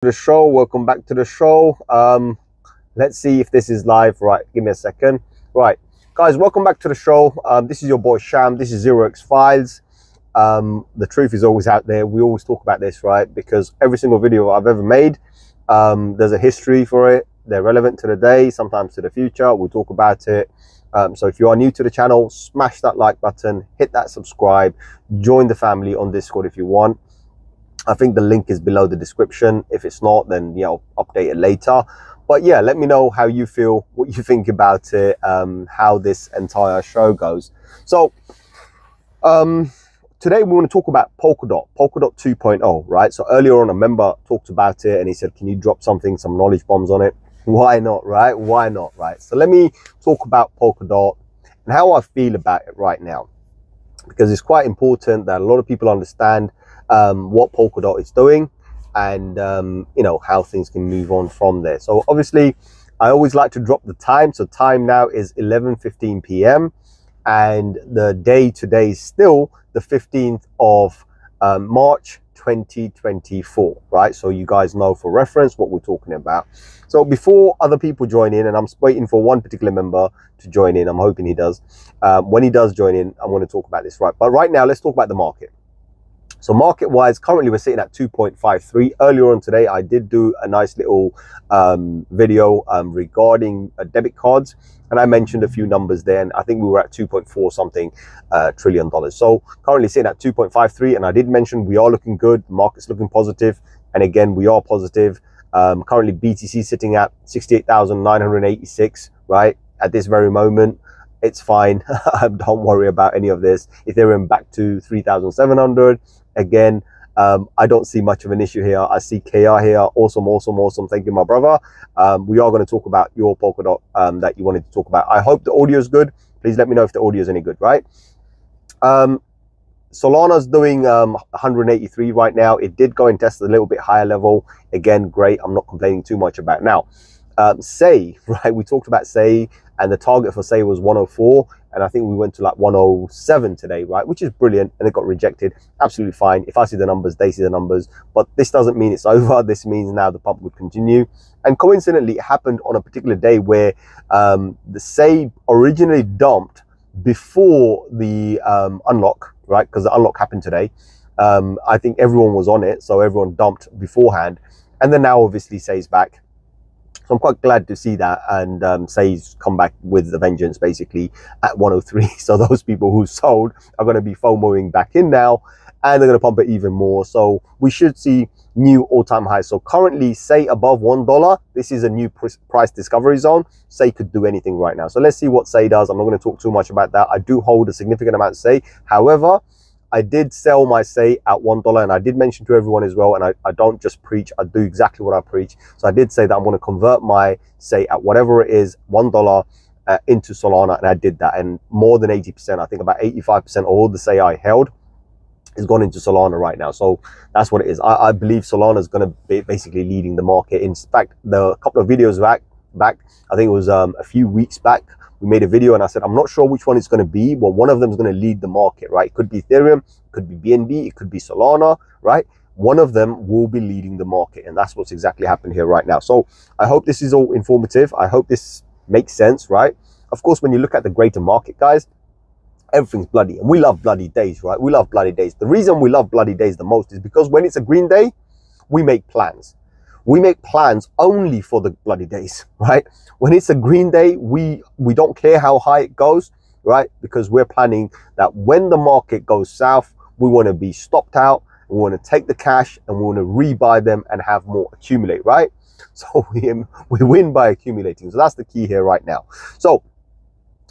The show, welcome back to the show. Let's see if this is live. Right, give me a second. Right, guys, welcome back to the show. This is your boy Sham. This is Zero X Files. The truth is always out there. We always talk about this, right? Because every single video I've ever made, there's a history for it. They're relevant to the day, sometimes to the future. We'll talk about it. So if you are new to the channel, smash that like button, hit that subscribe, join the family on Discord if you want. I think the link is below the description. If it's not, then yeah, I'll update it later. But yeah, let me know how you feel, what you think about it, how this entire show goes. So today we want to talk about Polkadot 2.0, right? So earlier on, a member talked about it and he said, can you drop some knowledge bombs on it? Why not, right? Why not, right? So let me talk about Polkadot and how I feel about it right now, because it's quite important that a lot of people understand what Polkadot is doing and you know, how things can move on from there. So obviously I always like to drop the time. So time now is 11:15 p.m. and the day today is still the 15th of March 2024, right? So you guys know for reference what we're talking about. So before other people join in, and I'm waiting for one particular member to join in, I'm hoping he does. When he does join in, I want to talk about this, right? But right now, let's talk about the market. So market wise, currently we're sitting at 2.53. Earlier on today, I did do a nice little video regarding debit cards, and I mentioned a few numbers there, and I think we were at 2.4 something trillion dollars. So currently sitting at 2.53, and I did mention we are looking good, the market's looking positive, and again we are positive. Currently BTC sitting at 68,986, right, at this very moment. It's fine. Don't worry about any of this. Ethereum back to 3,700. Again, I don't see much of an issue here. I see KR here. Awesome. Thank you, my brother. We are going to talk about your Polkadot that you wanted to talk about. I hope the audio is good. Please let me know if the audio is any good, right? Solana's doing 183 right now. It did go and test a little bit higher level. Again, great. I'm not complaining too much about now. Say, right, we talked about Say, and the target for Say was 104, and I think we went to like 107 today, right, which is brilliant, and it got rejected. Absolutely fine. If I see the numbers, they see the numbers, but this doesn't mean it's over. This means now the pump would continue. And coincidentally, it happened on a particular day where the Say originally dumped before the unlock, right, because the unlock happened today. I think everyone was on it, so everyone dumped beforehand, and then now obviously Say's back. So I'm quite glad to see that, and Say's come back with a vengeance basically at 103. So those people who sold are going to be FOMOing back in now, and they're going to pump it even more. So we should see new all-time highs. So currently Say above $1. This is a new price discovery zone. Say could do anything right now. So let's see what Say does. I'm not going to talk too much about that. I do hold a significant amount of Say. However, I did sell my Say at $1, and I did mention to everyone as well, and I don't just preach, I do exactly what I preach. So I did say that I'm going to convert my Say at whatever it is, $1 into Solana, and I did that. And more than 80%, I think about 85% of all the Say I held is gone into Solana right now. So that's what it is. I believe Solana is going to be basically leading the market. In fact, a couple of videos back, I think it was a few weeks back, we made a video and I said, I'm not sure which one it's going to be, but one of them is going to lead the market, right? It could be Ethereum, it could be BNB, it could be Solana, right? One of them will be leading the market, and that's what's exactly happened here right now. So I hope this is all informative. I hope this makes sense, right? Of course, when you look at the greater market, guys, everything's bloody, and we love bloody days, right? We love bloody days. The reason we love bloody days the most is because when it's a green day, we make plans. We make plans only for the bloody days, right? When it's a green day, we don't care how high it goes, right? Because we're planning that when the market goes south, we want to be stopped out, we want to take the cash, and we want to rebuy them and have more accumulate, right? So we win by accumulating. So that's the key here right now. So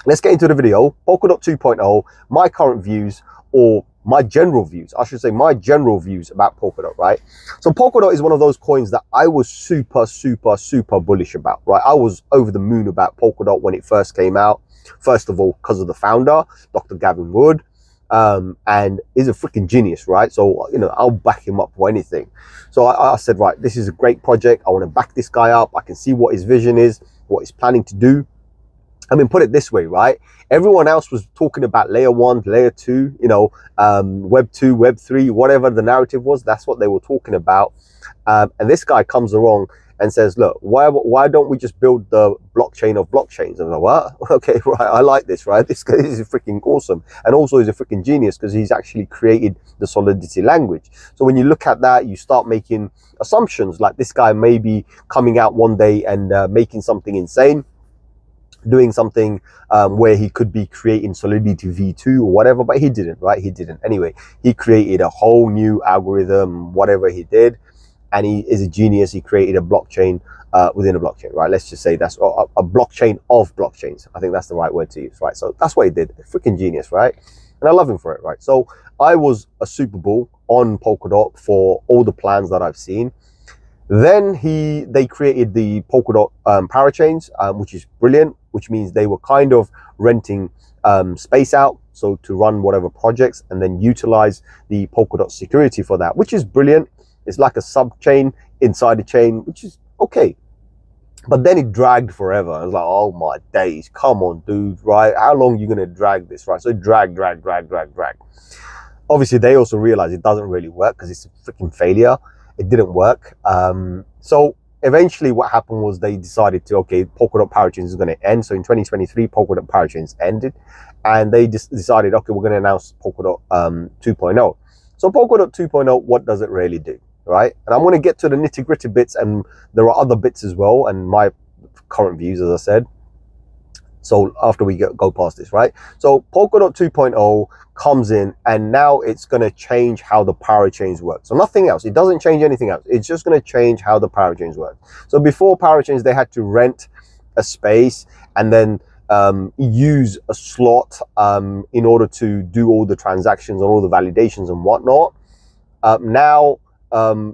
let's get into the video. Polkadot 2.0, my current views, or my general views, I should say my general views about Polkadot, right? So Polkadot is one of those coins that I was super bullish about, right? I was over the moon about Polkadot when it first came out. First of all, because of the founder, Dr. Gavin Wood, and he's a freaking genius, right? So, you know, I'll back him up for anything. So I said, right, this is a great project. I want to back this guy up. I can see what his vision is, what he's planning to do. I mean, put it this way, right? Everyone else was talking about layer 1, layer 2, you know, web 2, web 3, whatever the narrative was, that's what they were talking about. And this guy comes along and says, look, why don't we just build the blockchain of blockchains? And I'm like, what? Okay, right, I like this, right? This guy is freaking awesome. And also he's a freaking genius because he's actually created the Solidity language. So when you look at that, you start making assumptions like this guy may be coming out one day and making something insane, doing something where he could be creating Solidity v2 or whatever, but he didn't, right? He didn't. Anyway, he created a whole new algorithm, whatever he did, and he is a genius. He created a blockchain within a blockchain, right? Let's just say that's a blockchain of blockchains. I think that's the right word to use, right? So that's what he did. Freaking genius, right? And I love him for it, right? So I was a Super Bull on Polkadot for all the plans that I've seen. Then they created the Polkadot parachains, which is brilliant, which means they were kind of renting space out, so to run whatever projects and then utilize the Polkadot security for that, which is brilliant. It's like a sub chain inside the chain, which is okay. But then it dragged forever. I was like, oh my days, come on, dude, right? How long are you gonna drag this, right? So drag. Obviously, they also realized it doesn't really work because it's a freaking failure. It didn't work. So eventually what happened was they decided to, okay, Polkadot parachains is going to end. So in 2023, Polkadot parachains ended, and they just decided, okay, we're going to announce Polkadot 2.0. So Polkadot 2.0, what does it really do, right? And I'm going to get to the nitty gritty bits, and there are other bits as well, and my current views, as I said. So after we go past this, right? So Polkadot 2.0 comes in, and now it's going to change how the parachains work. So nothing else. It doesn't change anything else. It's just going to change how the parachains work. So before parachains, they had to rent a space and then use a slot in order to do all the transactions and all the validations and whatnot. Now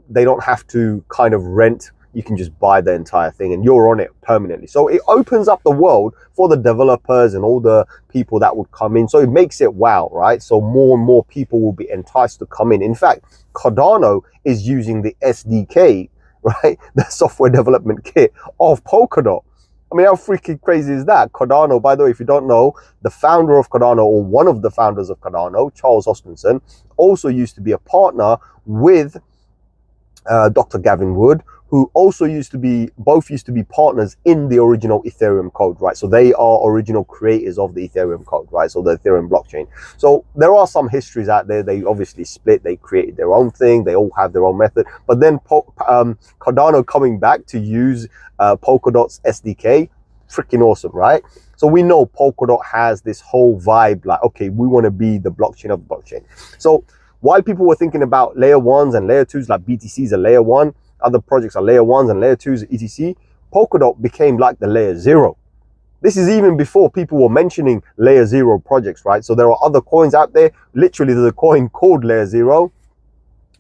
they don't have to kind of rent. You can just buy the entire thing and you're on it permanently. So it opens up the world for the developers and all the people that would come in. So it makes it wow, right? So more and more people will be enticed to come in. In fact, Cardano is using the SDK, right? The software development kit of Polkadot. I mean, how freaking crazy is that? Cardano, by the way, if you don't know, the founder of Cardano, or one of the founders of Cardano, Charles Hoskinson, also used to be a partner with Dr. Gavin Wood, who also both used to be partners in the original Ethereum code, right? So they are original creators of the Ethereum code, right? So the Ethereum blockchain. So there are some histories out there. They obviously split, they created their own thing. They all have their own method. But then Cardano coming back to use Polkadot's SDK, freaking awesome, right? So we know Polkadot has this whole vibe like, okay, we want to be the blockchain of the blockchain. So while people were thinking about layer 1s and layer 2s, like BTC is a layer 1, other projects are layer 1s and layer 2s, etc. Polkadot became like the layer 0. This is even before people were mentioning layer 0 projects, right? So there are other coins out there. Literally, there's a coin called layer 0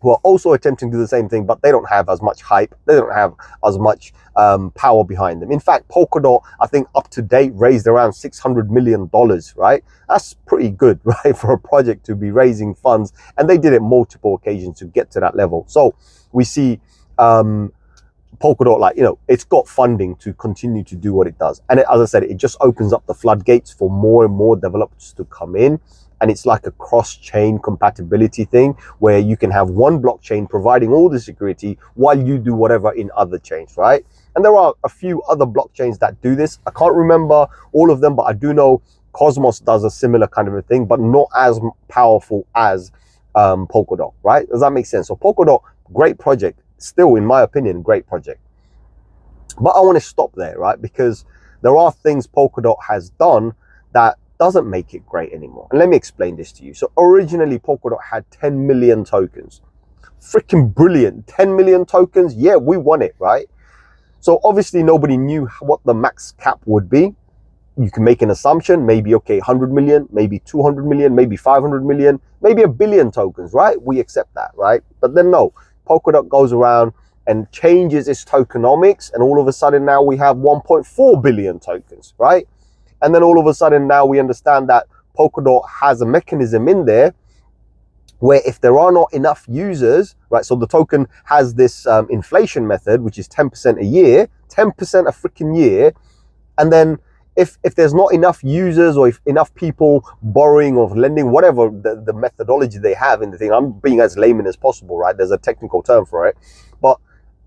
who are also attempting to do the same thing, but they don't have as much hype. They don't have as much power behind them. In fact, Polkadot, I think up to date, raised around $600 million, right? That's pretty good, right? For a project to be raising funds. And they did it multiple occasions to get to that level. So we see Polkadot, like, you know, it's got funding to continue to do what it does. And as I said, it just opens up the floodgates for more and more developers to come in. And it's like a cross-chain compatibility thing where you can have one blockchain providing all the security while you do whatever in other chains, right? And there are a few other blockchains that do this. I can't remember all of them, but I do know Cosmos does a similar kind of a thing, but not as powerful as Polkadot, right? Does that make sense? So Polkadot, great project. Still, in my opinion, great project. But I want to stop there, right? Because there are things Polkadot has done that doesn't make it great anymore. And let me explain this to you. So originally, Polkadot had 10 million tokens. Freaking brilliant. 10 million tokens. Yeah, we won it, right? So obviously, nobody knew what the max cap would be. You can make an assumption, maybe, okay, 100 million, maybe 200 million, maybe 500 million, maybe a billion tokens, right? We accept that, right? But then no. Polkadot goes around and changes its tokenomics, and all of a sudden now we have 1.4 billion tokens, right? And then all of a sudden now we understand that Polkadot has a mechanism in there where if there are not enough users, right? So the token has this inflation method, which is 10% a year, 10% a freaking year. And then if there's not enough users, or if enough people borrowing or lending, whatever the methodology they have in the thing, I'm being as layman as possible, right? There's a technical term for it. But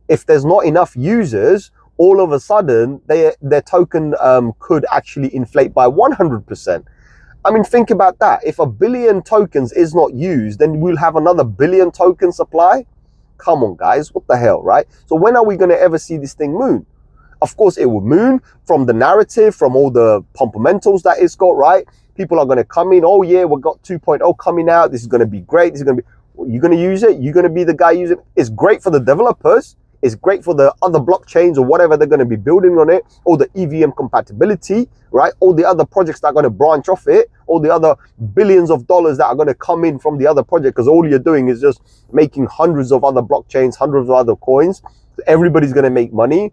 if there's not enough users, all of a sudden their token could actually inflate by 100%. I mean, think about that. If 1 billion tokens is not used, then we'll have another 1 billion token supply. Come on, guys, what the hell, right? So when are we going to ever see this thing moon? Of course, it will moon from the narrative, from all the fundamentals that it's got, right? People are going to come in, oh yeah, we've got 2.0 coming out. This is going to be great. This is going to be, you're going to use it. You're going to be the guy using it. It's great for the developers. It's great for the other blockchains or whatever they're going to be building on it, all the EVM compatibility, right? All the other projects that are going to branch off it, all the other billions of dollars that are going to come in from the other project, because all you're doing is just making hundreds of other blockchains, hundreds of other coins. Everybody's going to make money.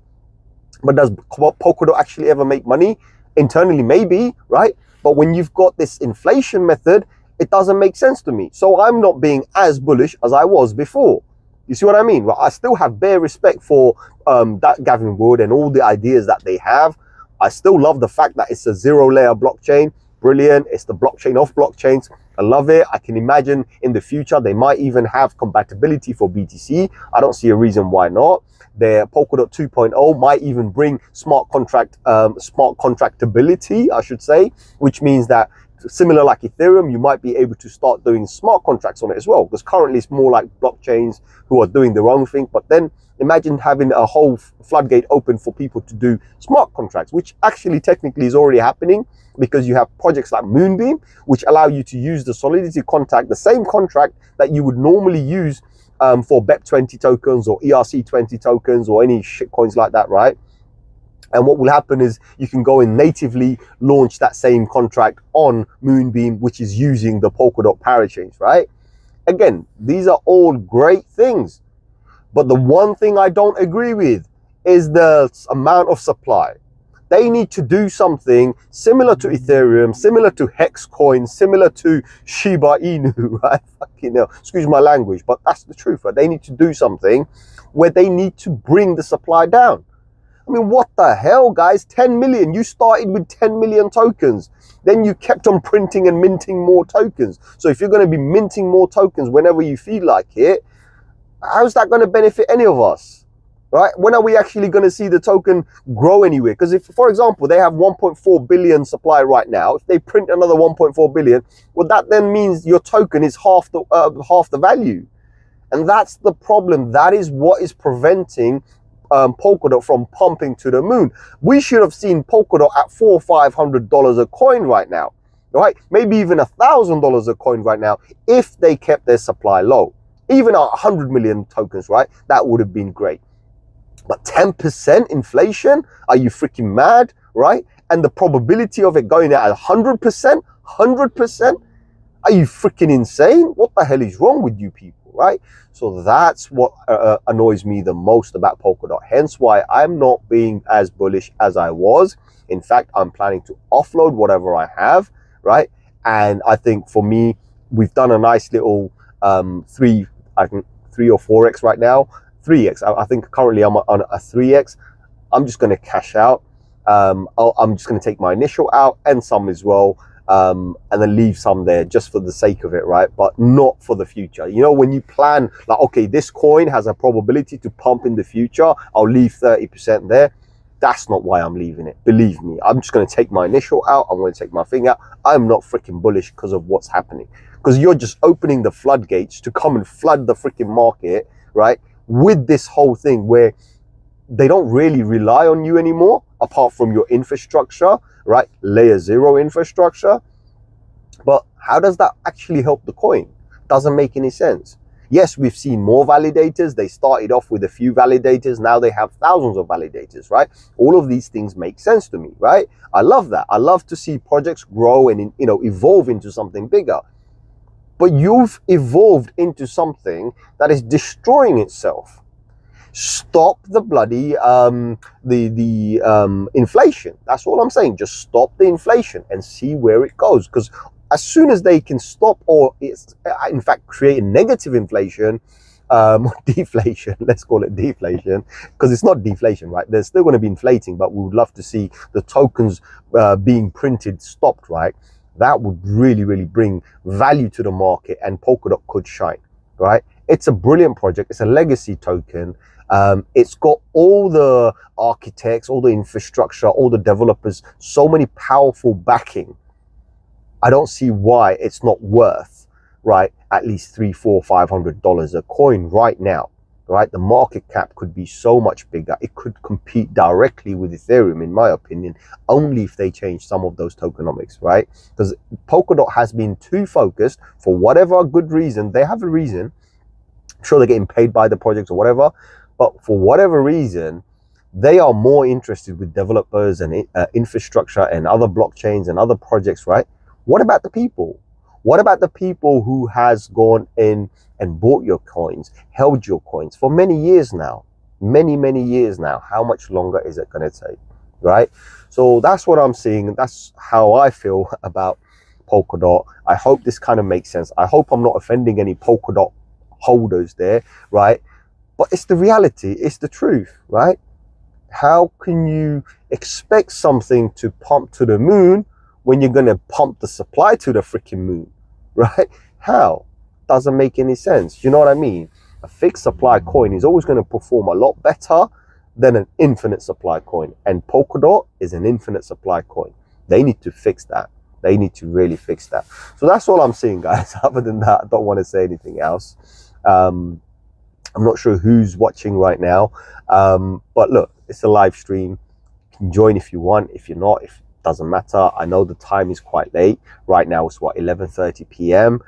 But does Polkadot actually ever make money? Internally, maybe, right? But when you've got this inflation method, it doesn't make sense to me. So I'm not being as bullish as I was before. You see what I mean? Well, I still have bare respect for that Gavin Wood and all the ideas that they have. I still love the fact that it's a zero-layer blockchain. Brilliant. It's the blockchain of blockchains. I love it. I can imagine in the future they might even have compatibility for BTC. I don't see a reason why not. Their Polkadot 2.0 might even bring smart contractability, I should say, which means that similar like Ethereum, you might be able to start doing smart contracts on it as well, because currently it's more like blockchains who are doing their own thing. But then imagine having a whole floodgate open for people to do smart contracts, which actually technically is already happening, because you have projects like Moonbeam, which allow you to use the Solidity contract, the same contract that you would normally use for BEP20 tokens or ERC20 tokens or any shit coins like that, right? And what will happen is you can go and natively launch that same contract on Moonbeam, which is using the Polkadot parachains, right? Again, these are all great things. But the one thing I don't agree with is the amount of supply. They need to do something similar to Ethereum, similar to Hex coin, similar to Shiba Inu, right? Fucking hell, excuse my language, but that's the truth, right? They need to do something where they need to bring the supply down. I mean, what the hell, guys? 10 million. You started with 10 million tokens. Then you kept on printing and minting more tokens. So if you're going to be minting more tokens whenever you feel like it, how's that going to benefit any of us? Right? When are we actually going to see the token grow anywhere? Because if, for example, they have 1.4 billion supply right now, if they print another 1.4 billion, well, that then means your token is half the value. And that's the problem. That is what is preventing Polkadot from pumping to the moon. We should have seen Polkadot at $400 or $500 a coin right now, right? Maybe even $1,000 a coin right now if they kept their supply low. Even 100 million tokens, right? That would have been great. But 10% inflation? Are you freaking mad, right? And the probability of it going at 100%? 100%? Are you freaking insane? What the hell is wrong with you people, right? So that's what annoys me the most about Polkadot. Hence why I'm not being as bullish as I was. In fact, I'm planning to offload whatever I have, right? And I think for me, we've done a nice little 3 or 4x right now. 3x. I think currently I'm on a 3x. I'm just going to cash out. I'm just going to take my initial out and some as well, and then leave some there just for the sake of it, right? But not for the future. You know, when you plan like, okay, this coin has a probability to pump in the future, I'll leave 30% there. That's not why I'm leaving it. Believe me, I'm just going to take my initial out. I'm going to take my thing out. I'm not freaking bullish because of what's happening, because you're just opening the floodgates to come and flood the freaking market, right? With this whole thing where they don't really rely on you anymore, apart from your infrastructure, right? Layer 0 infrastructure. But how does that actually help the coin? Doesn't make any sense. Yes, we've seen more validators. They started off with a few validators. Now they have thousands of validators, right? All of these things make sense to me, right? I love that. I love to see projects grow and, you know, evolve into something bigger. But you've evolved into something that is destroying itself. Stop the bloody inflation. That's all I'm saying. Just stop the inflation and see where it goes. Because as soon as they can stop, or in fact create a negative inflation, deflation, let's call it deflation, because it's not deflation, right? They're still going to be inflating, but we would love to see the tokens being printed stopped, right? That would really bring value to the market, and Polkadot could shine, right? It's a brilliant project. It's a legacy token. It's got all the architects, all the infrastructure, all the developers, so many powerful backing. I don't see why it's not worth, right, at least $300, $400, $500 a coin right now, right? The market cap could be so much bigger. It could compete directly with Ethereum, in my opinion, only if they change some of those tokenomics, right? Because Polkadot has been too focused for whatever good reason. They have a reason. I'm sure they're getting paid by the project or whatever, but for whatever reason, they are more interested with developers and infrastructure and other blockchains and other projects, right? What about the people? What about the people who has gone in and bought your coins, held your coins for many years now, many years now? How much longer is it going to take, right? So that's what I'm seeing. That's how I feel about Polkadot. I hope this kind of makes sense. I hope I'm not offending any Polkadot holders there, right? But it's the reality, it's the truth, right? How can you expect something to pump to the moon when you're going to pump the supply to the freaking moon, right? How? Doesn't make any sense. You know what I mean? A fixed supply coin is always going to perform a lot better than an infinite supply coin. And Polkadot is an infinite supply coin. They need to fix that. They need to really fix that. So that's all I'm seeing, guys. Other than that, I don't want to say anything else. I'm not sure who's watching right now. But look, it's a live stream. You can join if you want. If you're not, doesn't matter. I know the time is quite late. Right now it's what, 11:30 p.m.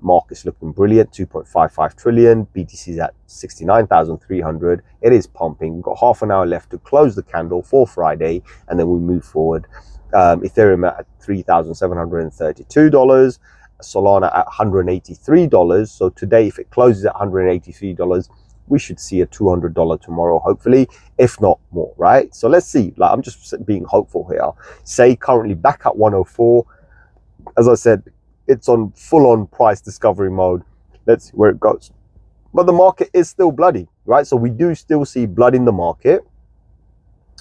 Market's looking brilliant, 2.55 trillion. BTC is at 69,300. It is pumping. We've got half an hour left to close the candle for Friday, and then we move forward. Ethereum at $3,732. Solana at $183. So today, if it closes at $183, we should see a $200 tomorrow, hopefully, if not more, right? So let's see. Like, I'm just being hopeful here. Say currently back at 104. As I said, it's on full-on price discovery mode. Let's see where it goes. But the market is still bloody, right? So we do still see blood in the market,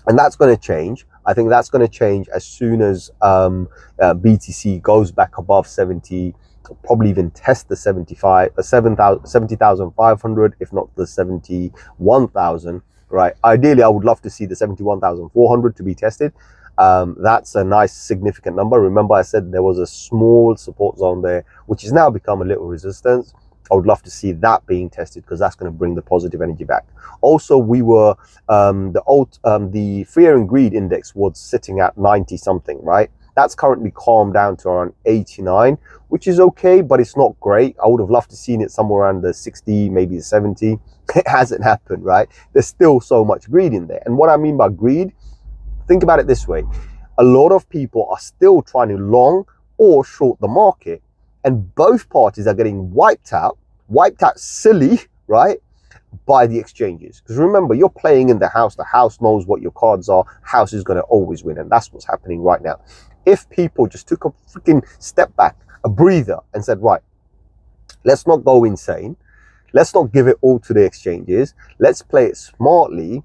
and that's going to change. I think that's going to change as soon as BTC goes back above 70. Probably even test the 70,500, if not the 71,000, right? Ideally, I would love to see the 71,400 to be tested. That's a nice significant number. Remember, I said there was a small support zone there, which has now become a little resistance. I would love to see that being tested, because that's going to bring the positive energy back. Also, we were the fear and greed index was sitting at 90 something, right? That's currently calmed down to around 89, which is okay, but it's not great. I would have loved to seen it somewhere around the 60, maybe the 70. It hasn't happened, right? There's still so much greed in there. And what I mean by greed, think about it this way. A lot of people are still trying to long or short the market, and both parties are getting wiped out silly, right, by the exchanges. Because remember, you're playing in the house knows what your cards are, house is going to always win, and that's what's happening right now. If people just took a freaking step back, a breather, and said, right, let's not go insane, let's not give it all to the exchanges, let's play it smartly,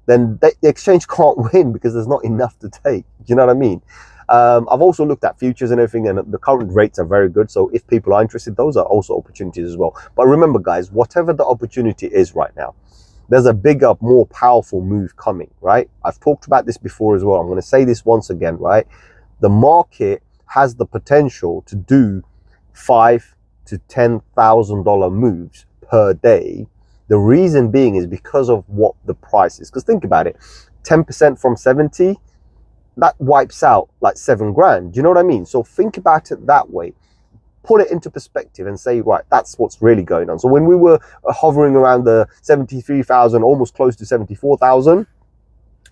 then the exchange can't win, because there's not enough to take. Do you know what I mean? I've also looked at futures and everything, and the current rates are very good. So if people are interested, those are also opportunities as well. But remember, guys, whatever the opportunity is right now, there's a bigger, more powerful move coming, right? I've talked about this before as well. I'm going to say this once again, right? The market has the potential to do $5,000 to $10,000 moves per day. The reason being is because of what the price is. Because think about it, 10% from 70, that wipes out like 7 grand. Do you know what I mean? So think about it that way. Put it into perspective and say, right, that's what's really going on. So when we were hovering around the 73,000, almost close to 74,000,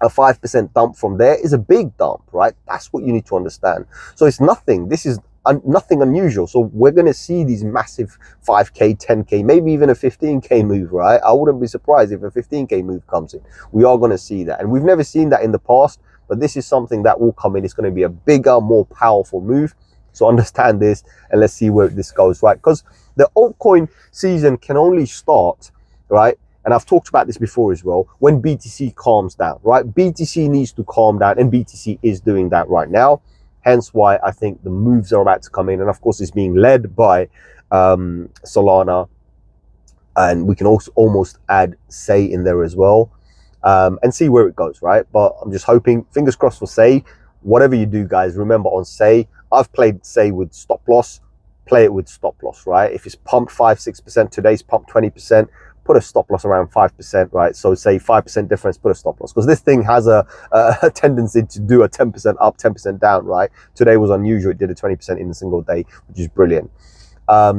a 5% dump from there is a big dump, right? That's what you need to understand. So it's nothing. This is nothing unusual. So we're going to see these massive 5K, 10K, maybe even a 15K move, right? I wouldn't be surprised if a 15K move comes in. We are going to see that. And we've never seen that in the past, but this is something that will come in. It's going to be a bigger, more powerful move. So understand this, and let's see where this goes, right? Because The altcoin season can only start, right? And I've talked about this before as well, when BTC calms down, right? BTC needs to calm down, and BTC is doing that right now. Hence why I think the moves are about to come in. And of course, it's being led by Solana. And we can also almost add Say in there as well, and see where it goes, right? But I'm just hoping, fingers crossed for Say. Whatever you do, guys, remember on Say, I've played Say with stop loss. Play it with stop loss, right? If it's pumped 5-6%, today's pumped 20%, put a stop loss around 5%, right? So say 5% difference, put a stop loss, because this thing has a tendency to do a 10% up, 10% down, right? Today was unusual. It did a 20% in a single day, which is brilliant.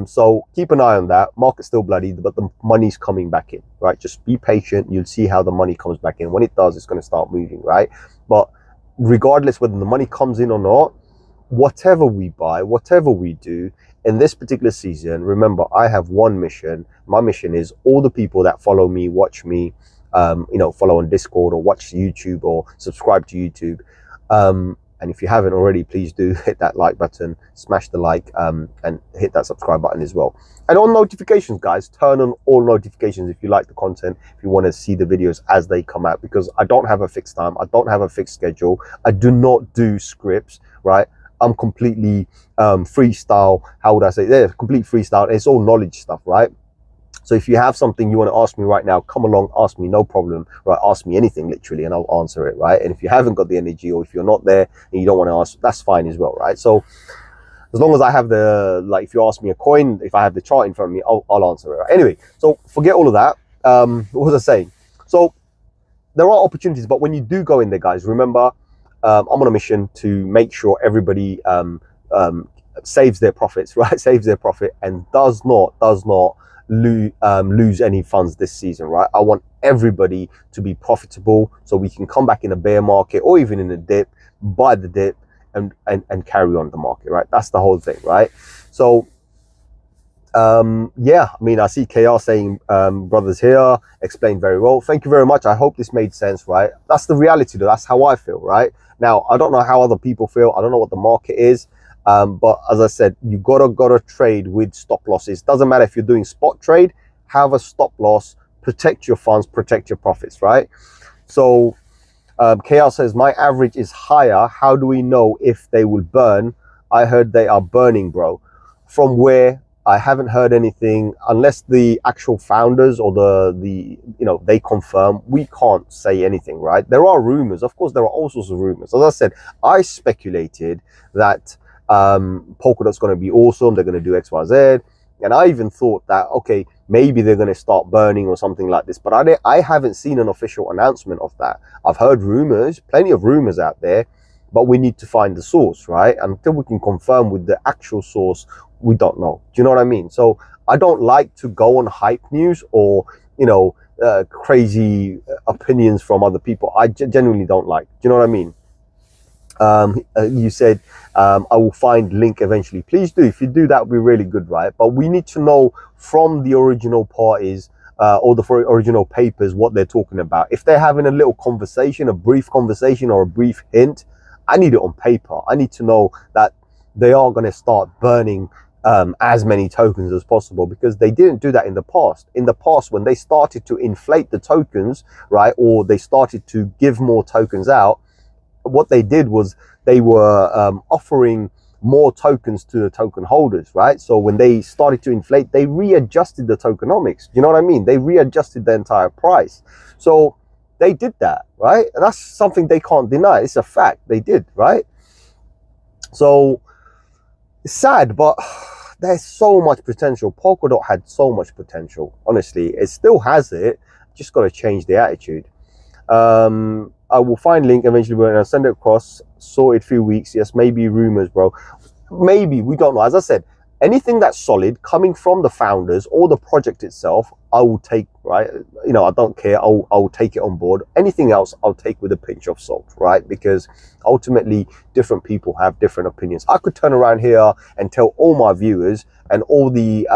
So keep an eye on that. Market's still bloody, but the money's coming back in, right? Just be patient. You'll see how the money comes back in. When it does, it's going to start moving, right? But regardless whether the money comes in or not, whatever we buy, whatever we do in this particular season, remember, I have one mission. My mission is all the people that follow me, watch me, follow on Discord or watch YouTube or subscribe to YouTube. And if you haven't already, please do hit that like button, smash the like, and hit that subscribe button as well. And on notifications, guys, turn on all notifications if you like the content, if you want to see the videos as they come out, because I don't have a fixed time. I don't have a fixed schedule. I do not do scripts, right? I'm completely freestyle. How would I say? Yeah, complete freestyle. It's all knowledge stuff, right? So if you have something you want to ask me right now, come along, ask me, no problem, right? Ask me anything literally and I'll answer it, right? And if you haven't got the energy, or if you're not there and you don't want to ask, that's fine as well, right? So as long as I have the, like, if you ask me a coin, if I have the chart in front of me, I'll answer it, right? Anyway, so forget all of that. What was I saying? So there are opportunities, but when you do go in there, guys, remember, I'm on a mission to make sure everybody saves their profits, right? Saves their profit and does not lose any funds this season, right? I want everybody to be profitable so we can come back in a bear market or even in a dip, buy the dip and carry on the market, right? That's the whole thing, right? So yeah, I mean, I see KR saying brothers here explained very well. Thank you very much. I hope this made sense, right? That's the reality though. That's how I feel, right? Now, I don't know how other people feel. I don't know what the market is. But as I said, you gotta trade with stop losses. Doesn't matter if you're doing spot trade, have a stop loss, protect your funds, protect your profits, right? So KR says, my average is higher. How do we know if they will burn? I heard they are burning, bro. From where? I haven't heard anything, unless the actual founders or the they confirm. We can't say anything, right? There are rumors. Of course, there are all sorts of rumors. As I said, I speculated that Polkadot's going to be awesome. They're going to do X, Y, Z. And I even thought that, okay, maybe they're going to start burning or something like this. But I haven't seen an official announcement of that. I've heard rumors, plenty of rumors out there, but we need to find the source, right? Until we can confirm with the actual source, we don't know. Do you know what I mean? So I don't like to go on hype news or, crazy opinions from other people. I genuinely don't like. Do you know what I mean? You said, I will find link eventually. Please do. If you do, that would be really good, right? But we need to know from the original parties or the original papers what they're talking about. If they're having a little conversation, a brief conversation or a brief hint, I need it on paper. I need to know that they are going to start burning as many tokens as possible, because they didn't do that in the past. In the past, when they started to inflate the tokens, right, or they started to give more tokens out, what they did was they were offering more tokens to the token holders, right? So when they started to inflate, they readjusted the tokenomics. Do you know what I mean? They readjusted the entire price. So they did that, right? And that's something they can't deny. It's a fact. They did, right? So it's sad, but there's so much potential. Polkadot had so much potential. Honestly, it still has it. Just got to change the attitude. I will find link eventually, but I'll send it across. Sorted few weeks. Yes, maybe rumors, bro. Maybe, we don't know. As I said, anything that's solid coming from the founders or the project itself, I will take, right? You know, I don't care. I'll take it on board. Anything else, I'll take with a pinch of salt, right? Because ultimately, different people have different opinions. I could turn around here and tell all my viewers and all the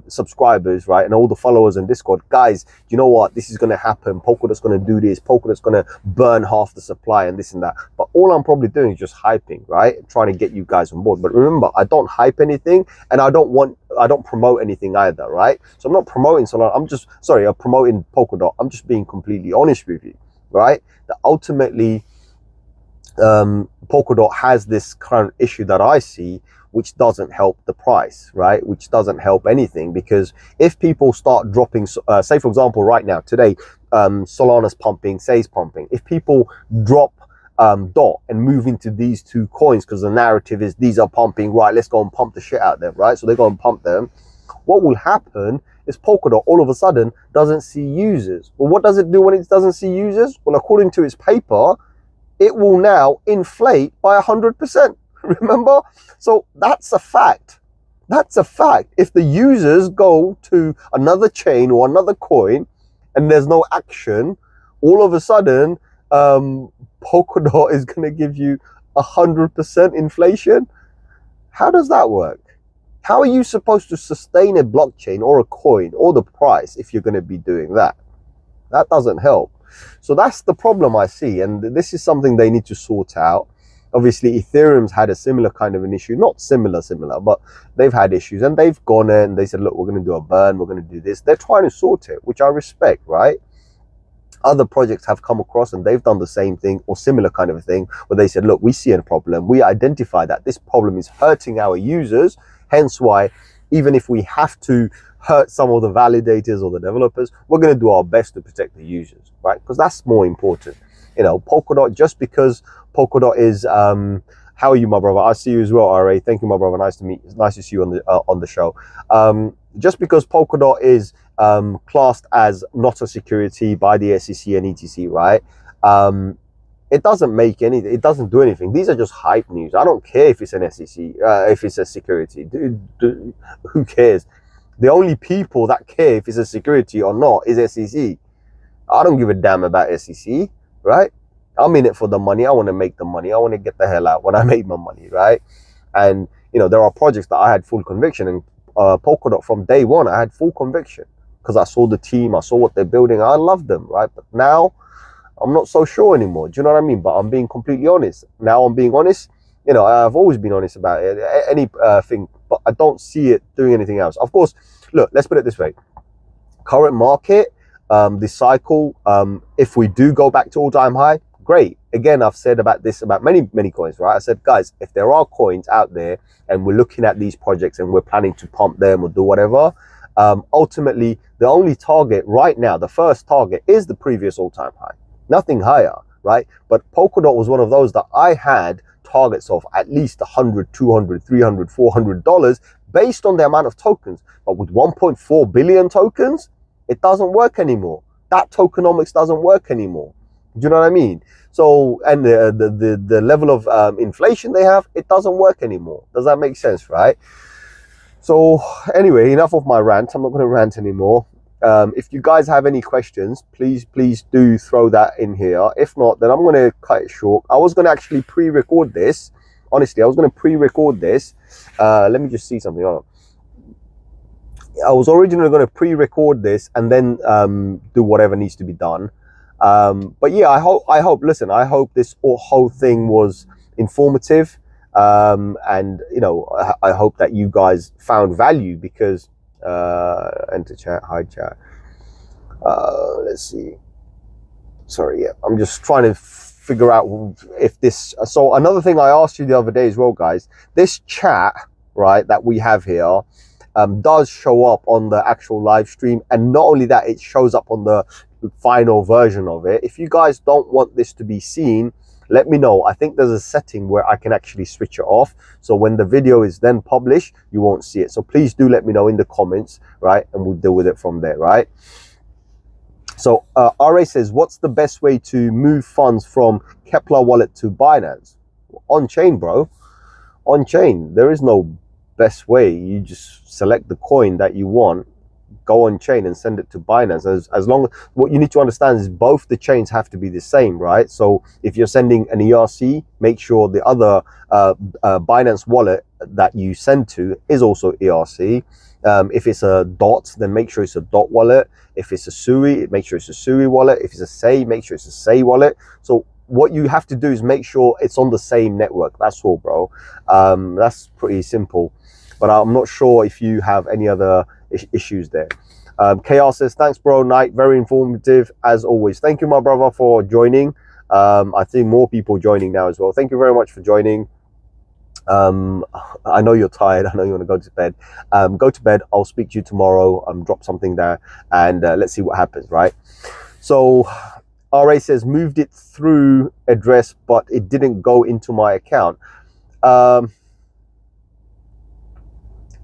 subscribers, right, and all the followers on Discord, guys, you know what? This is going to happen. Polkadot's going to do this. Polkadot's going to burn half the supply and this and that. But all I'm probably doing is just hyping, right? Trying to get you guys on board. But remember, I don't hype anything, and I don't promote anything either, right? So I'm not promoting Solana. I'm promoting Polkadot. I'm just being completely honest with you, right? That ultimately, Polkadot has this current issue that I see, which doesn't help the price, right? Which doesn't help anything, because if people start dropping, say for example, right now, today, Solana's pumping, Say's pumping. If people drop DOT and move into these two coins because the narrative is these are pumping, right, let's go and pump the shit out of them, right? So they go and pump them. What will happen is Polkadot all of a sudden doesn't see users. Well, what does it do when it doesn't see users? Well, according to its paper, it will now inflate by 100%. Remember? So that's a fact. That's a fact. If the users go to another chain or another coin and there's no action, all of a sudden, Polkadot is going to give you 100% inflation. How does that work? How are you supposed to sustain a blockchain or a coin or the price if you're going to be doing that? That doesn't help. So that's the problem I see, and this is something they need to sort out. Obviously, Ethereum's had a similar kind of an issue, not similar, but they've had issues, and they've gone in and they said, look, we're going to do a burn, we're going to do this. They're trying to sort it, which I respect, right? Other projects have come across and they've done the same thing or similar kind of a thing where they said, look, we see a problem. We identify that this problem is hurting our users. Hence why, even if we have to hurt some of the validators or the developers, we're going to do our best to protect the users, right? Because that's more important. You know, Polkadot, just because Polkadot is, how are you, my brother? I see you as well, RA. Thank you, my brother. Nice to meet you. Nice to see you on the show. Just because Polkadot is classed as not a security by the SEC and ETC, right? It doesn't make anything. It doesn't do anything. These are just hype news. I don't care if it's an SEC, if it's a security. Dude, who cares? The only people that care if it's a security or not is SEC. I don't give a damn about SEC, right? I'm in it for the money. I want to make the money. I want to get the hell out when I make my money, right? And, you know, there are projects that I had full conviction in. Polkadot from day one, I had full conviction because I saw the team, I saw what they're building. I love them, right? But now I'm not so sure anymore. Do you know what I mean? But I'm being completely honest. Now I'm being honest. You know, I've always been honest about it, anything, but I don't see it doing anything else. Of course, look, let's put it this way. Current market, the cycle, if we do go back to all-time high, great. Again, I've said about this about many coins, right? I said, guys, if there are coins out there and we're looking at these projects and we're planning to pump them or do whatever, ultimately, the only target right now, the first target is the previous all-time high. Nothing higher, right? But Polkadot was one of those that I had targets of at least $100, $200, $300, $400 based on the amount of tokens. But with 1.4 billion tokens, it doesn't work anymore. That tokenomics doesn't work anymore. Do you know what I mean? So, and the level of inflation they have, it doesn't work anymore. Does that make sense, right? So anyway, enough of my rant. I'm not going to rant anymore. If you guys have any questions, please do throw that in here. If not, then I'm going to cut it short. I was going to actually pre-record this. Honestly, I was going to pre-record this. Let me just see something. Hold on. I was originally going to pre-record this and then do whatever needs to be done. But yeah, I hope, listen, I hope this whole thing was informative. And, you know, I hope that you guys found value because, enter chat, hide chat. Let's see. Sorry, yeah, I'm just trying to figure out if this, so another thing I asked you the other day as well, guys, this chat, right, that we have here, does show up on the actual live stream. And not only that, it shows up on the final version of it. If you guys don't want this to be seen, let me know. I think there's a setting where I can actually switch it off. So when the video is then published, you won't see it. So please do let me know in the comments, right? And we'll deal with it from there, right? So RA says, what's the best way to move funds from Kepler wallet to Binance? On chain, bro. On chain. There is no best way. You just select the coin that you want, go on chain and send it to Binance. As long, what you need to understand is both the chains have to be the same, right? So if you're sending an ERC, make sure the other Binance wallet that you send to is also ERC. If it's a DOT, then make sure it's a DOT wallet. If it's a SUI, make sure it's a SUI wallet. If it's a SEI, make sure it's a SEI wallet. So what you have to do is make sure it's on the same network. That's all, bro. That's pretty simple. But I'm not sure if you have any other issues there. KR says, thanks, bro. Night, very informative as always. Thank you, my brother, for joining. I think more people joining now as well. Thank you very much for joining. I know you're tired. I know you want to go to bed. Go to bed. I'll speak to you tomorrow. Drop something there, and let's see what happens, right? So RA says, moved it through address, but it didn't go into my account.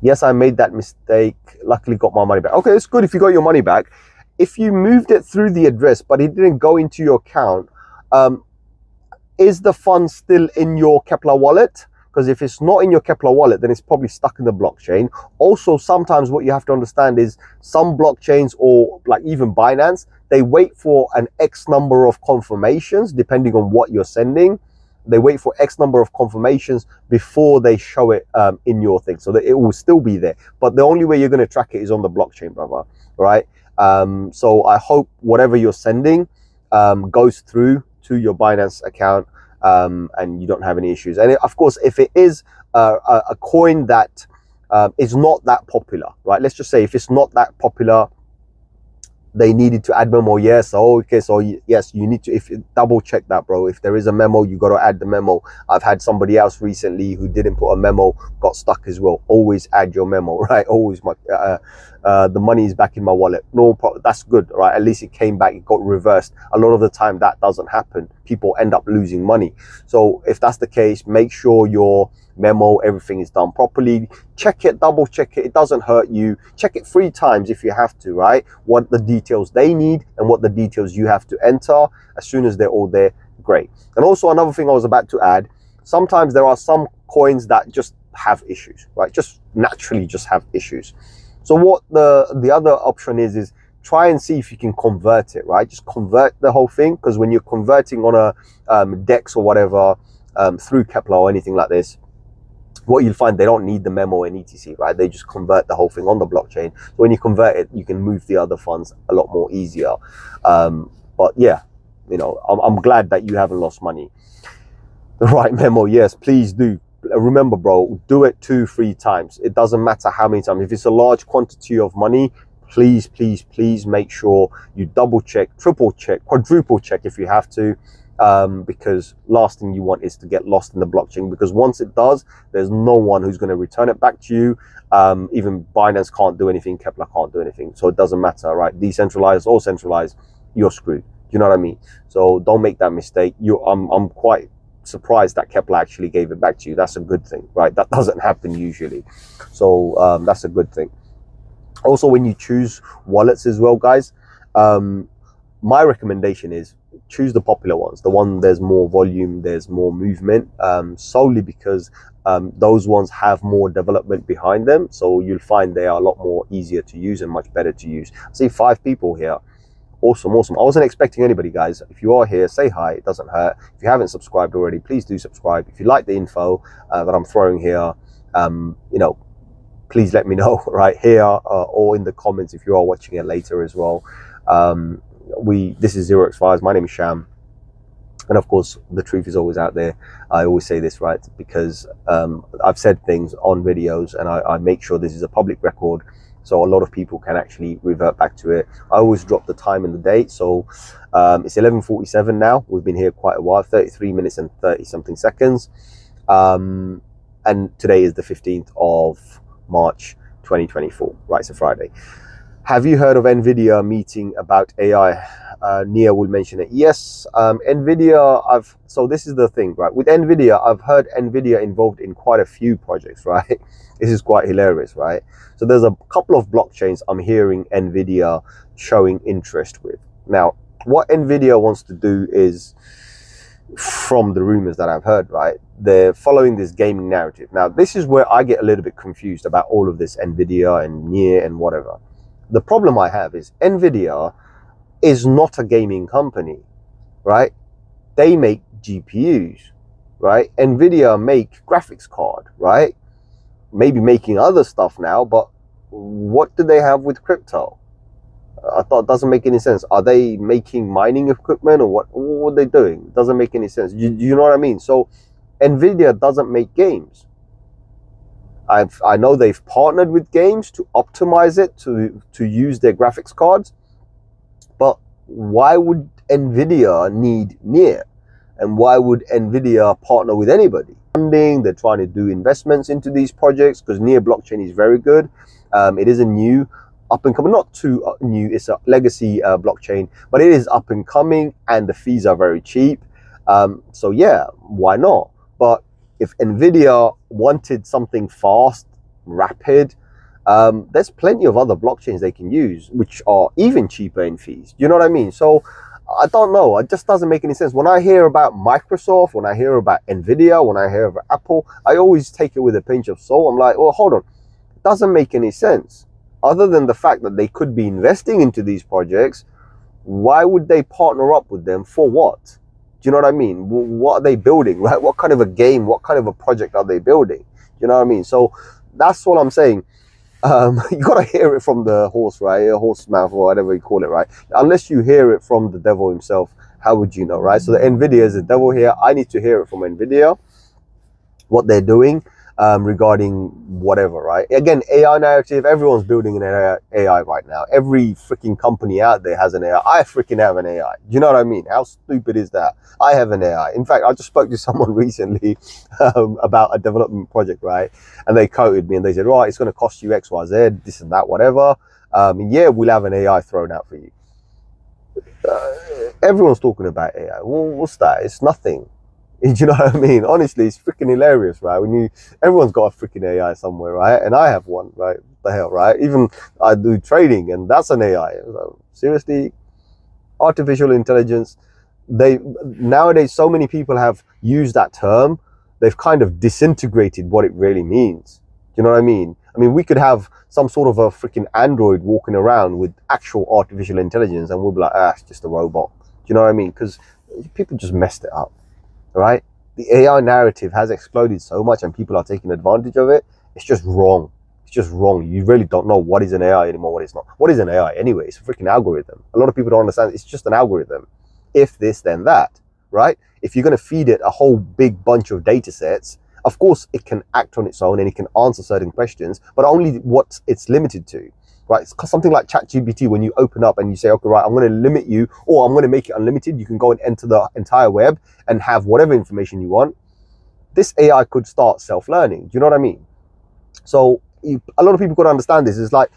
Yes, I made that mistake. Luckily got my money back. Okay, it's good if you got your money back. If you moved it through the address, but it didn't go into your account, is the fund still in your Kepler wallet? Because if it's not in your Kepler wallet, then it's probably stuck in the blockchain. Also, sometimes what you have to understand is some blockchains, or like even Binance, they wait for an X number of confirmations, depending on what you're sending. They wait for X number of confirmations before they show it in your thing, so that it will still be there. But the only way you're going to track it is on the blockchain, brother, right? So I hope whatever you're sending goes through to your Binance account, and you don't have any issues. And of course, if it is a coin that is not that popular, right? Let's just say if it's not that popular, they needed to add memo. Yes. Oh, okay. So yes, you need to, if you double check that, bro. If there is a memo, you got to add the memo. I've had somebody else recently who didn't put a memo, got stuck as well. Always add your memo, right? Always. The money is back in my wallet. No problem. That's good, right? At least it came back. It got reversed. A lot of the time that doesn't happen. People end up losing money. So if that's the case, make sure your memo, everything is done properly. Check it, double check it. It doesn't hurt you. Check it 3 times if you have to, right? What the details they need and what the details you have to enter. As soon as they're all there, great. And also another thing I was about to add, sometimes there are some coins that just have issues, right? Just naturally just have issues. So what the other option is try and see if you can convert it, right? Just convert the whole thing, because when you're converting on a DEX or whatever, through Kepler or anything like this, what you'll find, they don't need the memo and etc, right? They just convert the whole thing on the blockchain. So when you convert it, you can move the other funds a lot more easier. But yeah, you know, I'm glad that you haven't lost money. The right memo, yes, please do. Remember, bro, do it 2-3 times. It doesn't matter how many times. If it's a large quantity of money, please make sure you double check, triple check, quadruple check if you have to. Because last thing you want is to get lost in the blockchain, because once it does, there's no one who's going to return it back to you. Even Binance can't do anything, Kepler can't do anything, so it doesn't matter, right? Decentralized or centralized, you're screwed. You know what I mean? So don't make that mistake. I'm quite surprised that Kepler actually gave it back to you. That's a good thing, right? That doesn't happen usually, so that's a good thing. Also, when you choose wallets as well, guys, my recommendation is choose the popular ones, the one there's more volume, there's more movement, solely because those ones have more development behind them, so you'll find they are a lot more easier to use and much better to use. I see 5 people here. Awesome. I wasn't expecting anybody, guys. If you are here, say hi. It doesn't hurt. If you haven't subscribed already, please do subscribe. If you like the info that I'm throwing here, you know, please let me know right here, or in the comments if you are watching it later as well. This is 0x5. My name is Sham, and of course the truth is always out there. I always say this, right, because I've said things on videos, and I make sure this is a public record, so a lot of people can actually revert back to it. I always drop the time and the date, so it's 11:47 now. We've been here quite a while, 33 minutes and 30 something seconds, and today is the 15th of March 2024, right? It's a Friday. Have you heard of NVIDIA meeting about AI? Nia will mention it. Yes, NVIDIA, so this is the thing, right? With NVIDIA, I've heard NVIDIA involved in quite a few projects, right? This is quite hilarious, right? So there's a couple of blockchains I'm hearing NVIDIA showing interest with. Now, what NVIDIA wants to do is, from the rumors that I've heard, right, they're following this gaming narrative. Now, this is where I get a little bit confused about all of this NVIDIA and NIR and whatever. the problem I have is Nvidia is not a gaming company, right? They make GPUs, right? Nvidia make graphics card, right? Maybe making other stuff now, but what do they have with crypto? I thought it doesn't make any sense. Are they making mining equipment, or what are they doing? It doesn't make any sense. You know what I mean? So Nvidia doesn't make games. I know they've partnered with games to optimize it to use their graphics cards, but why would Nvidia need Near? And why would Nvidia partner with anybody? Funding, they're trying to do investments into these projects because Near blockchain is very good. It is a new up and coming, not too new, it's a legacy blockchain, but it is up and coming and the fees are very cheap. So yeah, why not? But if Nvidia wanted something fast, rapid, there's plenty of other blockchains they can use which are even cheaper in fees. You know what I mean? So I don't know, it just doesn't make any sense. When I hear about Microsoft, when I hear about Nvidia, when I hear about Apple, I always take it with a pinch of salt. I'm like, well, hold on, it doesn't make any sense. Other than the fact that they could be investing into these projects, why would they partner up with them for what? Do you know what I mean? What are they building, right? What kind of a game, what kind of a project are they building? You know what I mean? So that's all I'm saying. You gotta hear it from the horse, right? A horse mouth or whatever you call it, right? Unless you hear it from the devil himself, how would you know, right? So the Nvidia is the devil here. I need to hear it from Nvidia, what they're doing regarding whatever, right? Again, AI narrative, everyone's building an AI right now. Every freaking company out there has an AI. I freaking have an AI. You know what I mean? How stupid is that? I have an AI. In fact, I just spoke to someone recently about a development project, right? And they quoted me and they said, right, it's going to cost you X, Y, Z, this and that, whatever. Yeah, we'll have an AI thrown out for you. Everyone's talking about AI. Well, what's that? It's nothing. Do you know what I mean? Honestly, it's freaking hilarious, right? Everyone's got a freaking AI somewhere, right? And I have one, right? What the hell, right? Even I do trading, and that's an AI. So, seriously, artificial intelligence. Nowadays, so many people have used that term. They've kind of disintegrated what it really means. Do you know what I mean? I mean, we could have some sort of a freaking android walking around with actual artificial intelligence, and we'll be like, it's just a robot. Do you know what I mean? Because people just messed it up. Right? The AI narrative has exploded so much and people are taking advantage of it. It's just wrong. It's just wrong. You really don't know what is an AI anymore, what is not. What is an AI anyway? It's a freaking algorithm. A lot of people don't understand. It's just an algorithm. If this, then that, right? If you're going to feed it a whole big bunch of data sets, of course it can act on its own and it can answer certain questions, but only what it's limited to. Right? It's something like ChatGPT, when you open up and you say, okay, right, I'm going to limit you, or I'm going to make it unlimited. You can go and enter the entire web and have whatever information you want. This AI could start self-learning. Do you know what I mean? So a lot of people got to understand this. It's like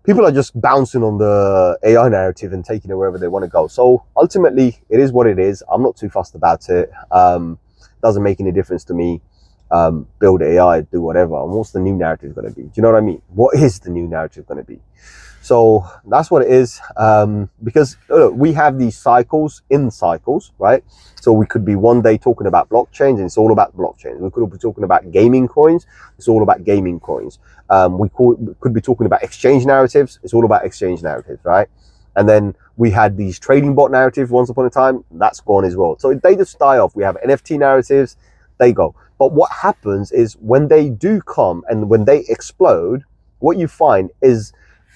people are just bouncing on the AI narrative and taking it wherever they want to go. So ultimately, it is what it is. I'm not too fussed about it. Doesn't make any difference to me. Build AI, do whatever. And what's the new narrative going to be? Do you know what I mean? What is the new narrative going to be? So that's what it is. Because look, we have these cycles in cycles, right? So we could be one day talking about blockchains and it's all about blockchains. We could be talking about gaming coins. It's all about gaming coins. We could be talking about exchange narratives. It's all about exchange narratives, right? And then we had these trading bot narratives once upon a time. That's gone as well. So they just die off. We have NFT narratives. They go. But what happens is when they do come and when they explode, what you find is,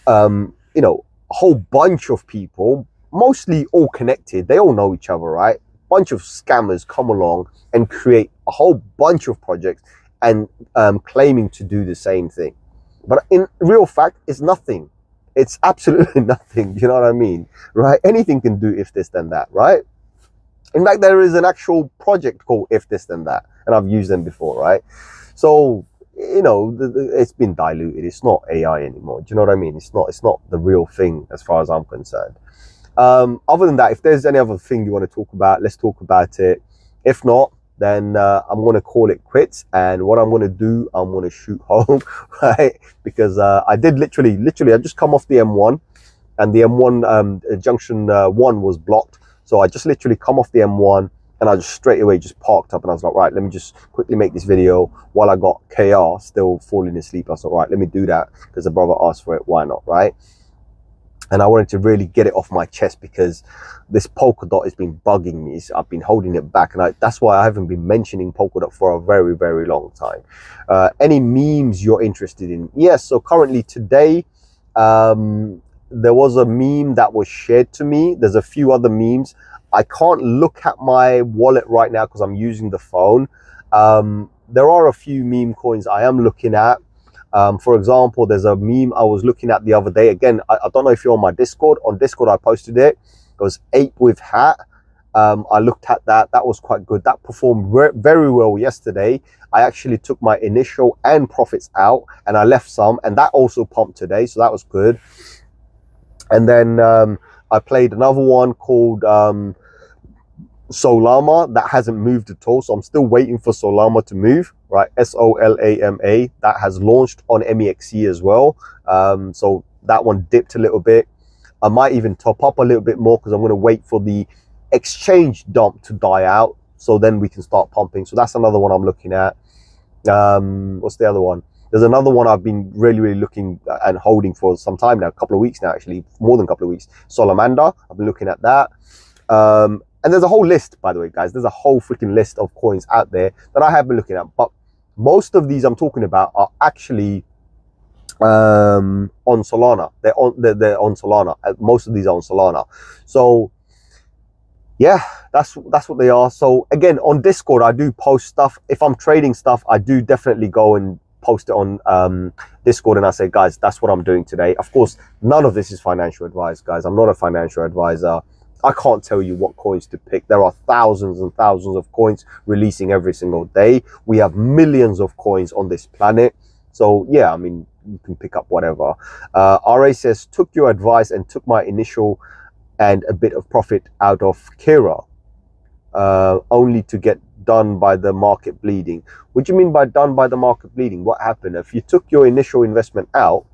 you know, a whole bunch of people, mostly all connected. They all know each other, right? Bunch of scammers come along and create a whole bunch of projects and claiming to do the same thing. But in real fact, it's nothing. It's absolutely nothing. You know what I mean? Right? Anything can do if this, then that, right? In fact, there is an actual project called If This Then That, and I've used them before, right? So, you know, it's been diluted. It's not AI anymore. Do you know what I mean? It's not the real thing as far as I'm concerned. Other than that, if there's any other thing you want to talk about, let's talk about it. If not, then I'm going to call it quits. And what I'm going to do, I'm going to shoot home, right? Because I did literally, I just come off the M1 and the M1 junction 1 was blocked. So I just literally come off the M1 and I just straight away just parked up and I was like, right, let me just quickly make this video while I got KR still falling asleep. I was like, right, let me do that because the brother asked for it. Why not, right? and I wanted to really get it off my chest because this Polkadot has been bugging me. I've been holding it back, and that's why I haven't been mentioning Polkadot for a very, very long time. Any memes you're interested in? Yes, so currently today, there was a meme that was shared to me. There's a few other memes. I can't look at my wallet right now because I'm using the phone. There are a few meme coins I am looking at. For example, there's a meme I was looking at the other day. Again, I don't know if you're on my Discord. On Discord, I posted it. It was Ape with Hat. I looked at that. That was quite good. That performed very well yesterday. I actually took my initial and profits out, and I left some, and that also pumped today, so that was good. And then I played another one called Solama. That hasn't moved at all, so I'm still waiting for Solama to move, right? Solama. That has launched on MEXC as well. So that one dipped a little bit. I might even top up a little bit more because I'm going to wait for the exchange dump to die out, so then we can start pumping. So that's another one I'm looking at. What's the other one? There's another one I've been really looking and holding for some time now, a couple of weeks now, actually, more than a couple of weeks. Salamander, I've been looking at that. And there's a whole list, by the way, guys. There's a whole freaking list of coins out there that I have been looking at. But most of these I'm talking about are actually on Solana. They're on Solana. Most of these are on Solana. So yeah, that's what they are. So again, on Discord, I do post stuff. If I'm trading stuff, I do definitely go and post it on Discord, and I say, guys, that's what I'm doing today. Of course, none of this is financial advice, guys. I'm not a financial advisor. I can't tell you what coins to pick. There are thousands and thousands of coins releasing every single day. We have millions of coins on this planet. So yeah, I mean, you can pick up whatever. RA says, took your advice and took my initial and a bit of profit out of Kira, only to get done by the market bleeding. What do you mean by done by the market bleeding? What happened? If you took your initial investment out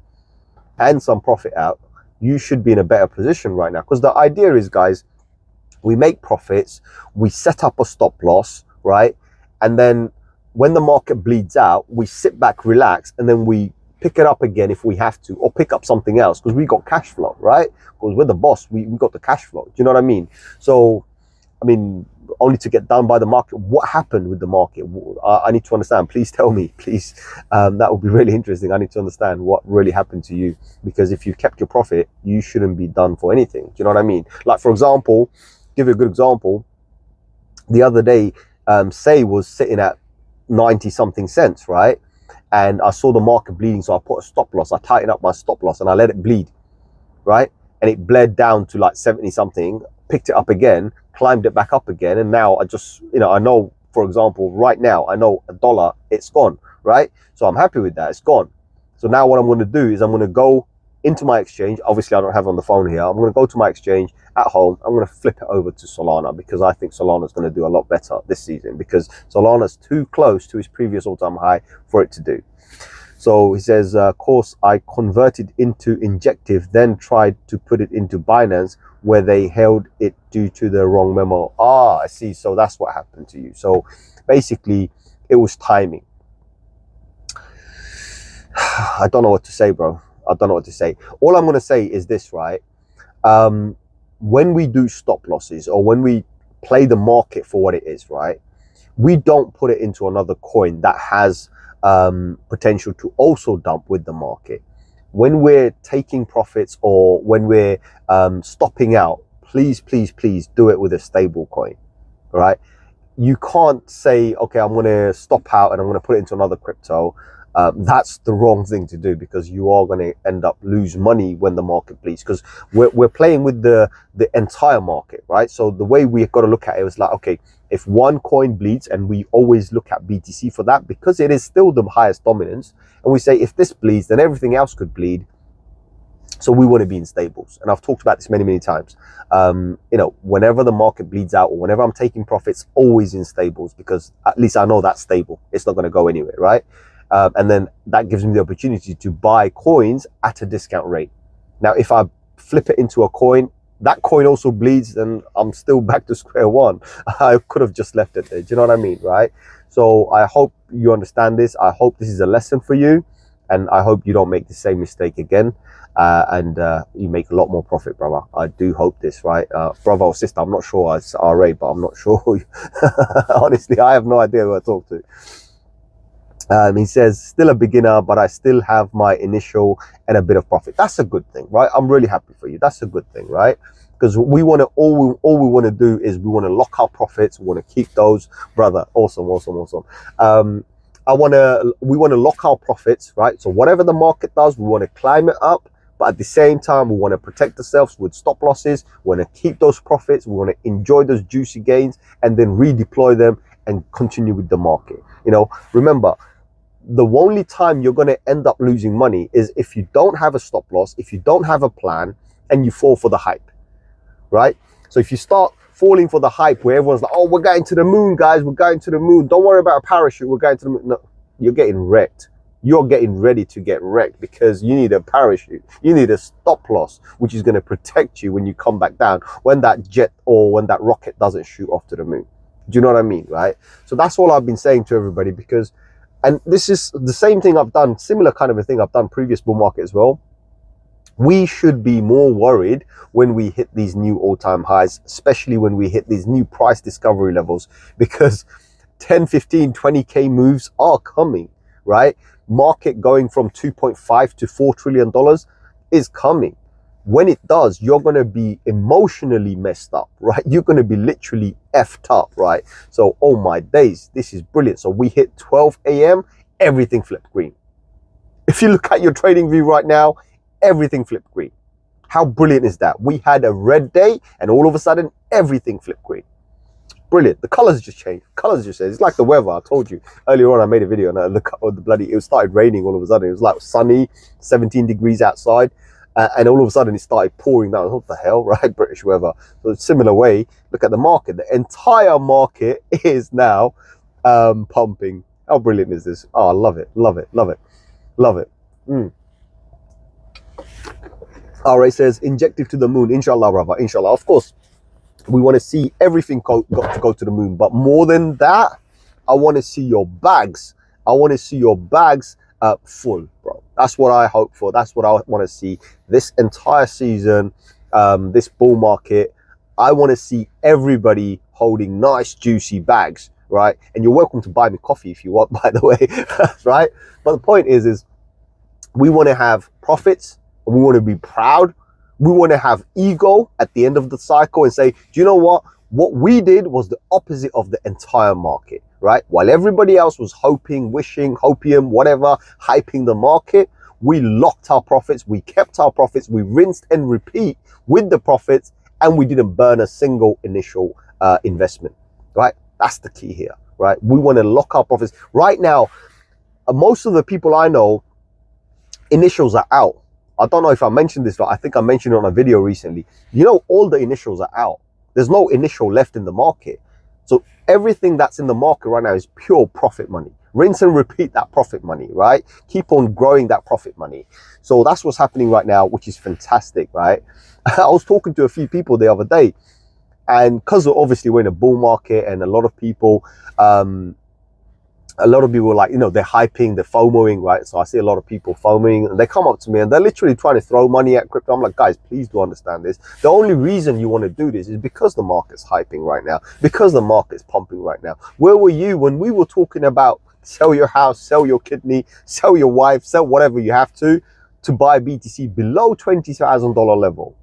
and some profit out, you should be in a better position right now. Because the idea is, guys, we make profits, we set up a stop loss, right? And then when the market bleeds out, we sit back, relax, and then we pick it up again if we have to, or pick up something else because we got cash flow, right? Because we're the boss, we got the cash flow. Do you know what I mean? So, I mean, only to get done by the market. What happened with the market? I need to understand. Please tell me, please. That would be really interesting. I need to understand what really happened to you, because if you kept your profit, you shouldn't be done for anything. Do you know what I mean? Like, for example, give you a good example. The other day, Say was sitting at 90 something cents, right? And I saw the market bleeding, so I put a stop loss. I tightened up my stop loss and I let it bleed, right? And it bled down to like 70 something, picked it up again, climbed it back up again, and now I just, I know, for example, right now, I know $1, it's gone, right? So I'm happy with that, it's gone. So now what I'm going to do is I'm going to go into my exchange. Obviously, I don't have it on the phone here. I'm going to go to my exchange at home. I'm going to flip it over to Solana, because I think Solana is going to do a lot better this season, because Solana's too close to its previous all-time high for it to do. So he says, course, I converted into Injective, then tried to put it into Binance, where they held it due to the wrong memo. Ah, I see. So that's what happened to you. So basically, it was timing. I don't know what to say, bro. I don't know what to say. All I'm going to say is this, right? When we do stop losses, or when we play the market for what it is, right? We don't put it into another coin that has potential to also dump with the market. When we're taking profits, or when we're stopping out, please do it with a stable coin, right? You can't say, okay, I'm going to stop out and I'm going to put it into another crypto. That's the wrong thing to do, because you are going to end up lose money when the market bleeds, because we're playing with the entire market, right? So the way we've got to look at it is like, okay, if one coin bleeds, and we always look at BTC for that, because it is still the highest dominance, and we say if this bleeds, then everything else could bleed. So we want to be in stables, and I've talked about this many times. Whenever the market bleeds out, or whenever I'm taking profits, always in stables, because at least I know that's stable. It's not going to go anywhere, right? And then that gives me the opportunity to buy coins at a discount rate. Now, if I flip it into a coin, that coin also bleeds, then I'm still back to square one. I could have just left it there. Do you know what I mean, right? So I hope you understand this. I hope this is a lesson for you. And I hope you don't make the same mistake again, and you make a lot more profit, brother. I do hope this, right? Brother or sister, I'm not sure. It's RA, but I'm not sure. Honestly, I have no idea who I talk to. He says, still a beginner, but I still have my initial and a bit of profit. That's a good thing, right? I'm really happy for you. That's a good thing, right? Because we want to, all we want to do is we want to lock our profits. We want to keep those, brother. Awesome. We want to lock our profits, right? So whatever the market does, we want to climb it up, but at the same time, we want to protect ourselves with stop losses. We want to keep those profits. We want to enjoy those juicy gains and then redeploy them and continue with the market. You know, remember, the only time you're going to end up losing money is if you don't have a stop loss, if you don't have a plan, and you fall for the hype, right? So if you start falling for the hype where everyone's like, oh, we're going to the moon, guys, we're going to the moon, don't worry about a parachute, we're going to the moon. No, you're getting wrecked. You're getting ready to get wrecked because you need a parachute. You need a stop loss, which is going to protect you when you come back down, when that jet or when that rocket doesn't shoot off to the moon. Do you know what I mean, right? So that's all I've been saying to everybody, because, and this is the same thing I've done, similar kind of a thing I've done previous bull market as well. We should be more worried when we hit these new all-time highs, especially when we hit these new price discovery levels, because 10, 15, 20K moves are coming, right? Market going from 2.5 to $4 trillion is coming. When it does, you're going to be emotionally messed up, right? You're going to be literally effed up, right? So, oh my days, this is brilliant. So we hit 12 a.m., everything flipped green. If you look at your trading view right now, everything flipped green. How brilliant is that? We had a red day and all of a sudden, everything flipped green. Brilliant. The colors just changed. Colors just changed. It's like the weather. I told you earlier on, I made a video and I look at the bloody, it started raining all of a sudden. It was like sunny, 17 degrees outside. And all of a sudden it started pouring down. What the hell, right? British weather. So similar way, look at the market. The entire market is now pumping. How brilliant is this? Oh, I love it, love it, love it, love it. RA says, injective to the moon. Inshallah, brother, inshallah. Of course, we want to see everything go to the moon. But more than that, I want to see your bags. I want to see your bags full, bro. That's what I hope for. That's what I want to see this entire season, this bull market. I want to see everybody holding nice, juicy bags, right? And you're welcome to buy me coffee if you want, by the way, right? But the point is we want to have profits. We want to be proud. We want to have ego at the end of the cycle and say, do you know what? What we did was the opposite of the entire market, right? While everybody else was hoping, wishing, hopium, whatever, hyping the market, we locked our profits, we kept our profits, we rinsed and repeat with the profits, and we didn't burn a single initial investment, right? That's the key here, right? We want to lock our profits. Right now, most of the people I know, initials are out. I don't know if I mentioned this, but I think I mentioned it on a video recently. You know, all the initials are out. There's no initial left in the market. So everything that's in the market right now is pure profit money. Rinse and repeat that profit money, right? Keep on growing that profit money. So that's what's happening right now, which is fantastic, right? I was talking to a few people the other day, and because obviously we're in a bull market and a lot of people were like, you know, they're hyping, they're FOMOing, right? So I see a lot of people FOMOing, and they come up to me and they're literally trying to throw money at crypto. I'm like, guys, please do understand this. The only reason you want to do this is because the market's hyping right now, because the market's pumping right now. Where were you when we were talking about sell your house, sell your kidney, sell your wife, sell whatever you have to buy BTC below $20,000 level?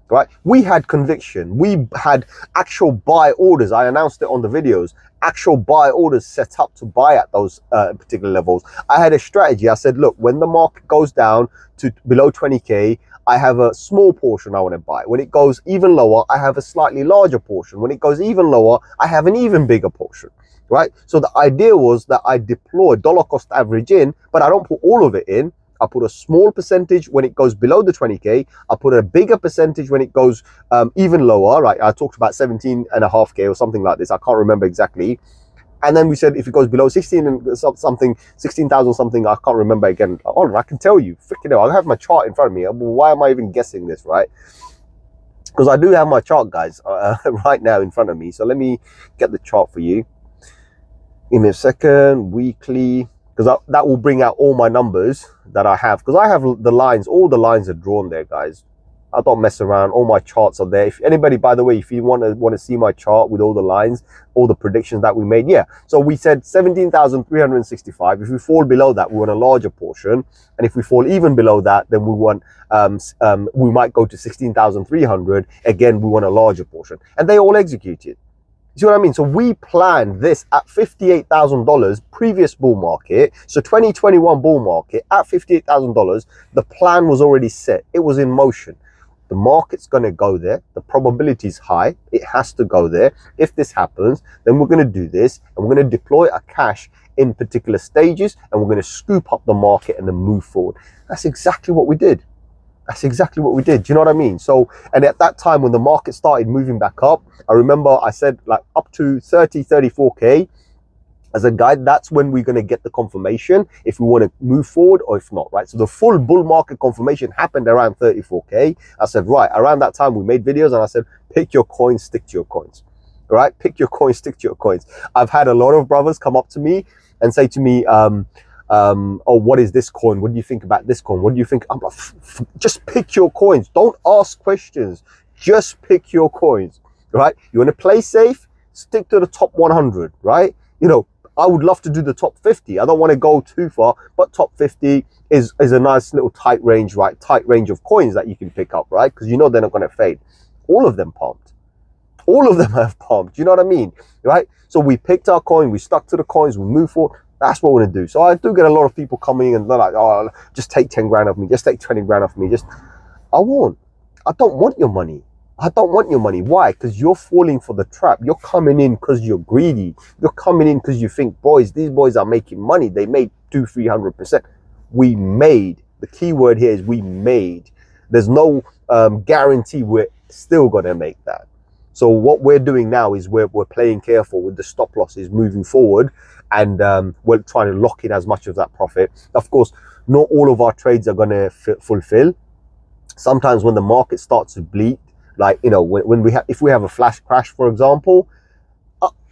Right? We had conviction. We had actual buy orders. I announced it on the videos. Actual buy orders set up to buy at those particular levels. I had a strategy. I said, look, when the market goes down to below 20K, I have a small portion I want to buy. When it goes even lower, I have a slightly larger portion. When it goes even lower, I have an even bigger portion, right? So the idea was that I deploy dollar cost average in, but I don't put all of it in. I put a small percentage when it goes below the 20K. I put a bigger percentage when it goes even lower, right? I talked about 17.5K or something like this. I can't remember exactly. And then we said if it goes below 16,000 something, I can't remember again. Oh, I can tell you, freaking hell, I have my chart in front of me. Why am I even guessing this, right? Because I do have my chart, guys, right now in front of me. So let me get the chart for you. Give me a second. Weekly. because that will bring out all my numbers that I have, because I have the lines, all the lines are drawn there, guys. I don't mess around. All my charts are there. If anybody, by the way, if you want to see my chart with all the lines, all the predictions that we made, yeah. So we said 17,365. If we fall below that, we want a larger portion, and if we fall even below that, then we want we might go to 16,300. Again, we want a larger portion, and they all executed. You see what I mean? So we planned this at $58,000 previous bull market. So 2021 bull market at $58,000. The plan was already set. It was in motion. The market's going to go there. The probability is high. It has to go there. If this happens, then we're going to do this, and we're going to deploy our cash in particular stages, and we're going to scoop up the market and then move forward. That's exactly what we did. That's exactly what we did. Do you know what I mean? So, and at that time when the market started moving back up, I remember I said like up to 30, 34K as a guide. That's when we're going to get the confirmation if we want to move forward or if not, right? So the full bull market confirmation happened around 34K. I said, right, around that time we made videos and I said, pick your coins, stick to your coins, right? Pick your coins, stick to your coins. I've had a lot of brothers come up to me and say to me, oh, what is this coin? What do you think about this coin? What do you think? I'm like, just pick your coins. Don't ask questions. Just pick your coins, right? You want to play safe? Stick to the top 100, right? You know, I would love to do the top 50. I don't want to go too far, but top 50 is a nice little tight range, right? Tight range of coins that you can pick up, right? Because you know they're not going to fade. All of them pumped. All of them have pumped. You know what I mean, right? So we picked our coin. We stuck to the coins. We move forward. That's what we're going to do. So I do get a lot of people coming and they're like, oh, just take 10 grand off me. Just take 20 grand off me. I won't. I don't want your money. I don't want your money. Why? Because you're falling for the trap. You're coming in because you're greedy. You're coming in because you think, these boys are making money. They made 200-300%. We made. The key word here is we made. There's no guarantee we're still going to make that. So what we're doing now is we're playing careful with the stop losses moving forward, and we're trying to lock in as much of that profit. Of course, not all of our trades are going to fulfill. Sometimes when the market starts to bleed, like, you know, if we have a flash crash, for example,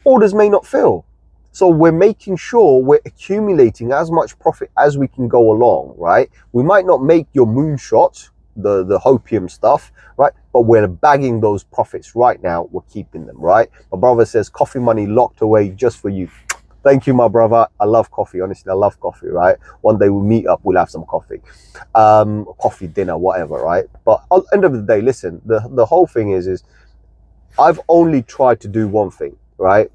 orders may not fill. So we're making sure we're accumulating as much profit as we can go along, right? We might not make your moonshots, the hopium stuff, right? But we're bagging those profits right now. We're keeping them, right? My brother says coffee money locked away just for you. Thank you, my brother. I love coffee. Honestly, I love coffee, right? One day we'll meet up, we'll have some coffee. Coffee, dinner, whatever, right? But at the end of the day, listen, the whole thing is I've only tried to do one thing, right?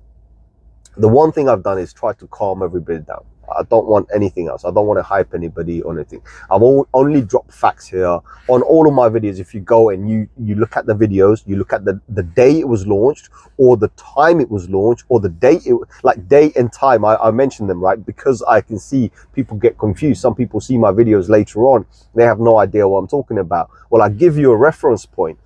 The one thing I've done is try to calm everybody down. I don't want anything else. I don't want to hype anybody or anything. I've only dropped facts here on all of my videos. If you go and you look at the videos, you look at the day it was launched, or the time it was launched, or the date, like date and time. I mentioned them, right? Because I can see people get confused. Some people see my videos later on. They have no idea what I'm talking about. Well, I give you a reference point.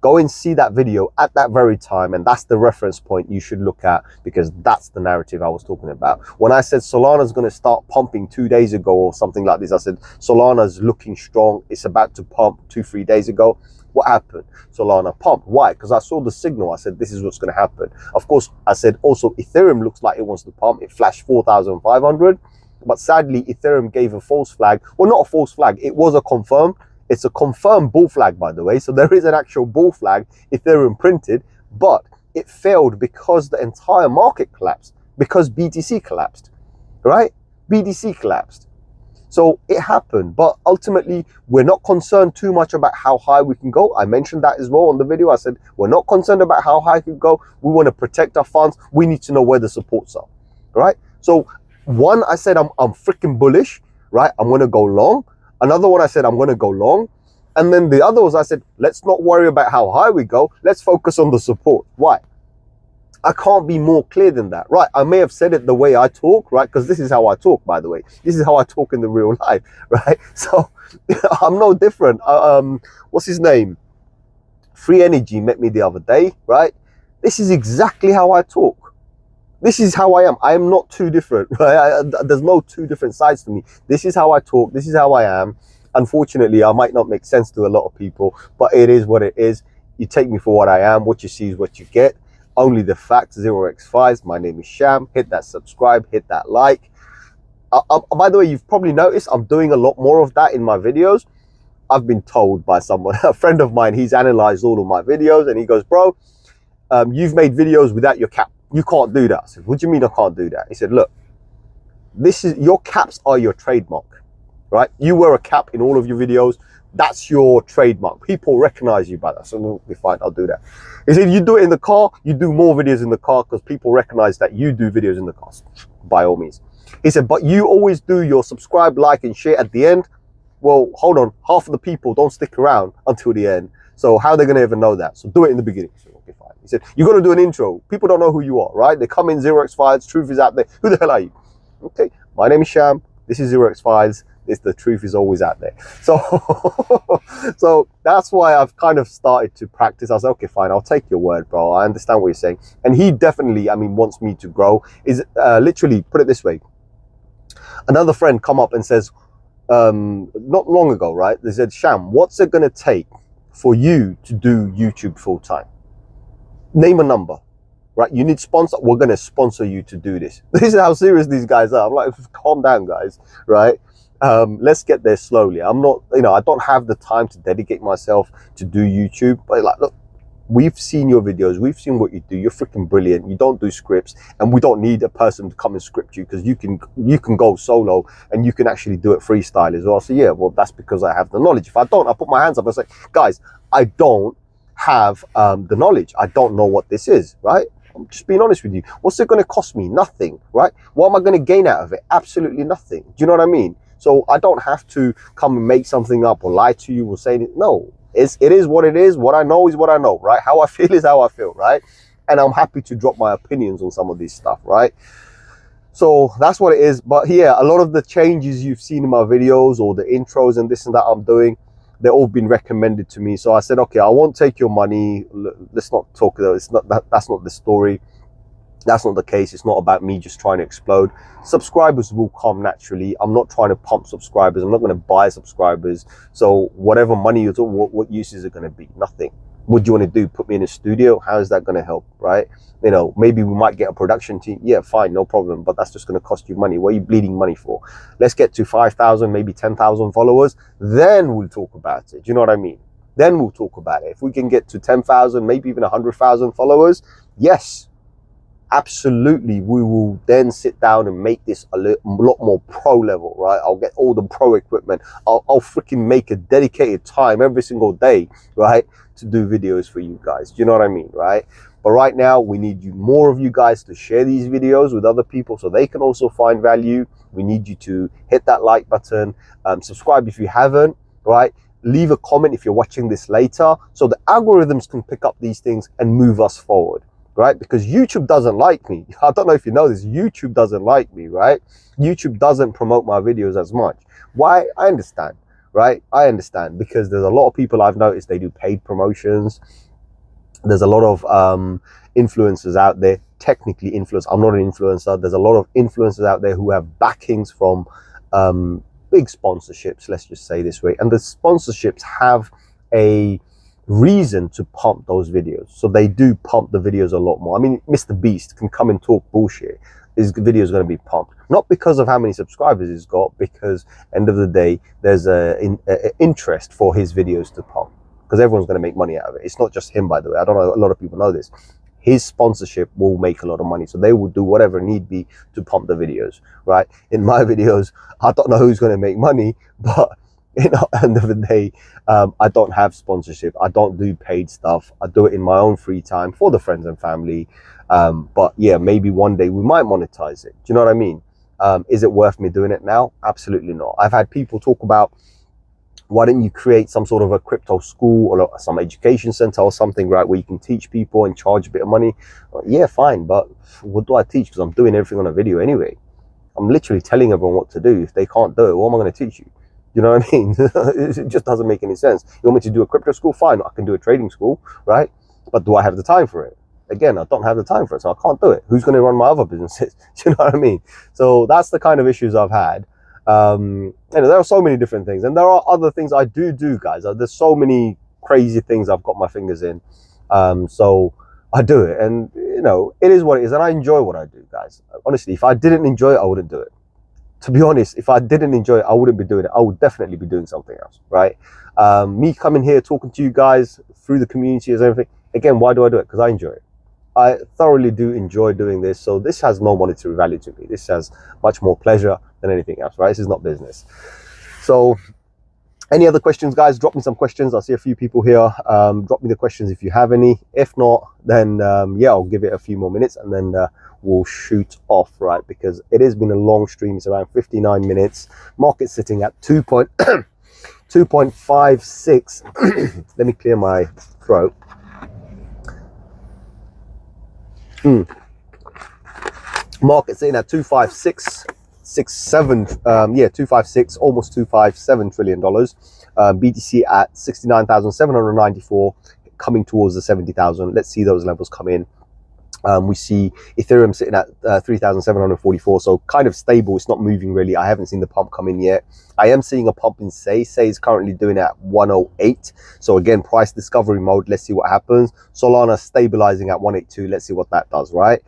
Go and see that video at that very time, and that's the reference point you should look at, because that's the narrative I was talking about. When I said Solana's going to start pumping 2 days ago or something like this, I said Solana's looking strong. It's about to pump 2-3 days ago. What happened? Solana pumped. Why? Because I saw the signal. I said this is what's going to happen. Of course, I said also Ethereum looks like it wants to pump. It flashed 4,500, but sadly Ethereum gave a false flag. Well, not a false flag. It was a confirmed. It's a confirmed bull flag, by the way. So there is an actual bull flag, Ethereum printed, but it failed because the entire market collapsed, because BTC collapsed, right? BTC collapsed. So it happened, but ultimately we're not concerned too much about how high we can go. I mentioned that as well on the video. I said, we're not concerned about how high we can go. We want to protect our funds. We need to know where the supports are, right? So one, I said, I'm freaking bullish, right? I'm going to go long. Another one, I said, I'm going to go long. And then the other was, I said, let's not worry about how high we go. Let's focus on the support. Why? I can't be more clear than that, right? I may have said it the way I talk, right? Because this is how I talk, by the way. This is how I talk in the real life, right? So I'm no different. What's his name? Free Energy met me the other day, right? This is exactly how I talk. This is how I am. I am not too different, right? There's no two different sides to me. This is how I talk. This is how I am. Unfortunately, I might not make sense to a lot of people, but it is what it is. You take me for what I am. What you see is what you get. Only the facts, 0x5s. My name is Sham. Hit that subscribe, hit that like. By the way, you've probably noticed I'm doing a lot more of that in my videos. I've been told by someone, a friend of mine, he's analyzed all of my videos and he goes, bro, you've made videos without your cap. You can't do that. I said, what do you mean I can't do that? He said, look, your caps are your trademark, right? You wear a cap in all of your videos. That's your trademark. People recognize you by that. So we'll be fine, I'll do that. He said, you do it in the car, you do more videos in the car because people recognize that you do videos in the car. By all means. He said, but you always do your subscribe, like, and share at the end. Well, hold on, half of the people don't stick around until the end. So how are they going to even know that? So do it in the beginning. So, okay, fine. He said, you're going to do an intro. People don't know who you are, right? They come in 0x Files, truth is out there. Who the hell are you? Okay, my name is Sham. This is 0x Files. The truth is always out there. So, so that's why I've kind of started to practice. I was like, okay, fine, I'll take your word, bro. I understand what you're saying. And he definitely, I mean, wants me to grow. Is literally, put it this way. Another friend come up and says, not long ago, right? They said, Sham, what's it going to take for you to do YouTube full time? Name a number, right? You need sponsor. We're going to sponsor you to do this. This is how serious these guys are. I'm like, calm down, guys, right? Let's get there slowly. I'm not, I don't have the time to dedicate myself to do YouTube, but like, look, we've seen your videos. We've seen what you do. You're freaking brilliant. You don't do scripts, and we don't need a person to come and script you because you can go solo and you can actually do it freestyle as well. So yeah, well, that's because I have the knowledge. If I don't, I put my hands up and say, guys, I don't have the knowledge. I don't know what this is, right? I'm just being honest with you. What's it going to cost me? Nothing, right? What am I going to gain out of it? Absolutely nothing. Do you know what I mean? So I don't have to come and make something up or lie to you or say it. No. It is what it is. What I know is what I know, right? How I feel is how I feel, right? And I'm happy to drop my opinions on some of this stuff, right? So that's what it is. But yeah, a lot of the changes you've seen in my videos or the intros and this and that I'm doing, they've all been recommended to me. So I said, okay, I won't take your money. Let's not talk though. It's not that's not the story. That's not the case. It's not about me just trying to explode. Subscribers will come naturally. I'm not trying to pump subscribers. I'm not going to buy subscribers. So whatever money you're talking, what use is it going to be? Nothing. What do you want to do? Put me in a studio? How is that going to help, right? Maybe we might get a production team. Yeah, fine, no problem. But that's just going to cost you money. What are you bleeding money for? Let's get to 5,000, maybe 10,000 followers. Then we'll talk about it. Do you know what I mean? Then we'll talk about it. If we can get to 10,000, maybe even 100,000 followers, yes. Absolutely, we will then sit down and make this a lot more pro level, right? I'll get all the pro equipment. I'll freaking make a dedicated time every single day, right, to do videos for you guys. Do you know what I mean, right? But right now, we need more of you guys to share these videos with other people so they can also find value. We need you to hit that like button, subscribe if you haven't, right? Leave a comment if you're watching this later so the algorithms can pick up these things and move us forward. Right? Because YouTube doesn't like me. I don't know if you know this. YouTube doesn't like me, right? YouTube doesn't promote my videos as much. Why? I understand, right? I understand because there's a lot of people I've noticed they do paid promotions. There's a lot of influencers out there, technically influencers. I'm not an influencer. There's a lot of influencers out there who have backings from big sponsorships, let's just say this way. And the sponsorships have a reason to pump those videos, so they do pump the videos a lot more. I mean, Mr. Beast can come and talk bullshit, his video is going to be pumped, not because of how many subscribers he's got, because end of the day there's an interest for his videos to pump, because everyone's going to make money out of it. It's not just him, by the way. I don't know, a lot of people know this. His sponsorship will make a lot of money, so they will do whatever need be to pump the videos, right? In my videos, I don't know who's going to make money, but end of the day, I don't have sponsorship. I don't do paid stuff. I do it in my own free time for the friends and family. But yeah, maybe one day we might monetize it. Do you know what I mean? Is it worth me doing it now? Absolutely not. I've had people talk about, why don't you create some sort of a crypto school or some education center or something, right, where you can teach people and charge a bit of money? Yeah, fine. But what do I teach? Because I'm doing everything on a video anyway. I'm literally telling everyone what to do. If they can't do it, what am I going to teach you? You know what I mean? It just doesn't make any sense. You want me to do a crypto school? Fine, I can do a trading school, right? But do I have the time for it? Again, I don't have the time for it, so I can't do it. Who's going to run my other businesses? Do you know what I mean? So that's the kind of issues I've had. There are so many different things, and there are other things I do, guys. There's so many crazy things I've got my fingers in. So I do it, and it is what it is, and I enjoy what I do, guys. Honestly, if I didn't enjoy it, I wouldn't do it. to be honest, if I didn't enjoy it, I wouldn't be doing it. I would definitely be doing something else, right? Me coming here, talking to you guys through the community and everything, again, why do I do it? Because I enjoy it. I thoroughly do enjoy doing this. So this has no monetary value to me. This has much more pleasure than anything else, right? This is not business. So any other questions, guys? Drop me some questions. I see a few people here. Drop me the questions if you have any. If not, then yeah, I'll give it a few more minutes and then we'll shoot off, right? Because it has been a long stream. It's around 59 minutes. Market sitting at 2.56. Let me clear my throat. Market sitting at 256.67, yeah, 256, almost 257 trillion dollars. BTC at 69,794, coming towards the 70,000. Let's see those levels come in. We see Ethereum sitting at 3,744, so kind of stable. It's not moving really. I haven't seen the pump come in yet. I am seeing a pump in Say. Say is currently doing at 108. So again, price discovery mode. Let's see what happens. Solana stabilizing at 182. Let's see what that does, right?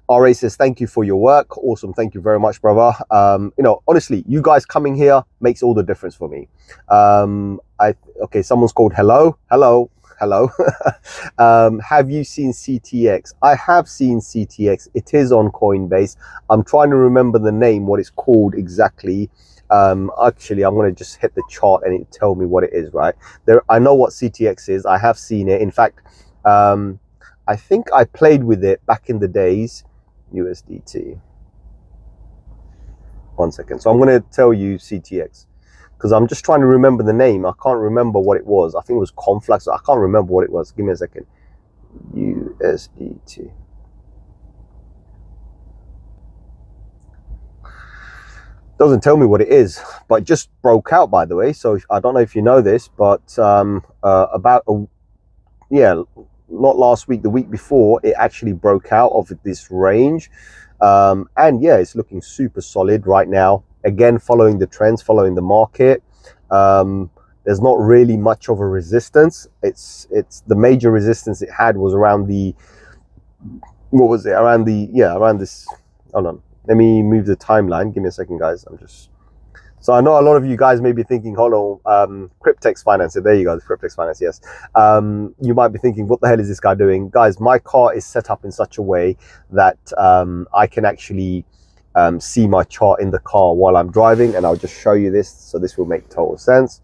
RA says, thank you for your work. Awesome. Thank you very much, brother. You know, honestly, you guys coming here makes all the difference for me. Okay, someone's called hello. Have you seen CTX? I have seen CTX. It is on Coinbase. I'm trying to remember the name, what it's called exactly. Actually, I'm going to just hit the chart and it tell me what it is, right? I know what CTX is. I have seen it. In fact, I think I played with it back in the days. USDT. 1 second. So I'm going to tell you CTX because I'm just trying to remember the name. I can't remember what it was. I think it was Conflux. I can't remember what it was. Give me a second. USDT. Doesn't tell me what it is, but it just broke out, by the way. So I don't know if you know this, but not last week, the week before, it actually broke out of this range. And yeah, it's looking super solid right now. Again, following the trends, following the market. There's not really much of a resistance. It's the major resistance it had was around the, what was it? Around this, hold on. Let me move the timeline. Give me a second, guys. So I know a lot of you guys may be thinking, hold on, Cryptex Finance. There you go, Cryptex Finance, yes. You might be thinking, what the hell is this guy doing? Guys, my car is set up in such a way that I can actually see my chart in the car while I'm driving, and I'll just show you this, so this will make total sense.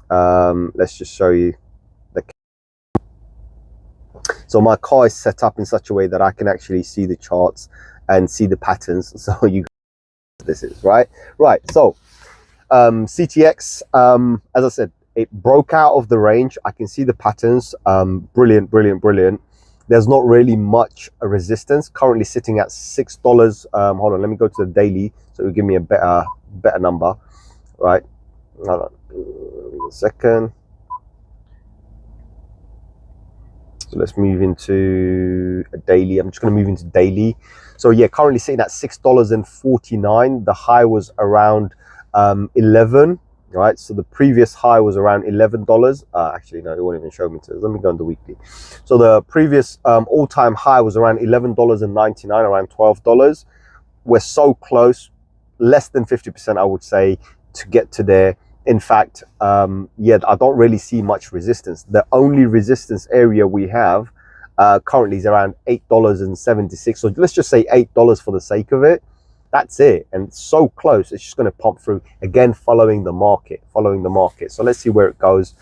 Let's just show you. So my car is set up in such a way that I can actually see the charts and see the patterns. So you, this is, right? So CTX, as I said, it broke out of the range. I can see the patterns. Brilliant. There's not really much resistance. Currently sitting at $6. Hold on, let me go to the daily so it will give me a better number, right? Hold on, give me a second. So let's move into a daily. I'm just going to move into daily. So yeah, currently sitting at $6.49. The high was around 11, right? So the previous high was around $11. Actually, no, it won't even show me to. Let me go on the weekly. So the previous all-time high was around $11.99, around $12. We're so close, less than 50%, I would say, to get to there. In fact, yeah, I don't really see much resistance. The only resistance area we have currently is around $8.76. So let's just say $8 for the sake of it. That's it. And it's so close, it's just going to pump through. Again, following the market. So let's see where it goes.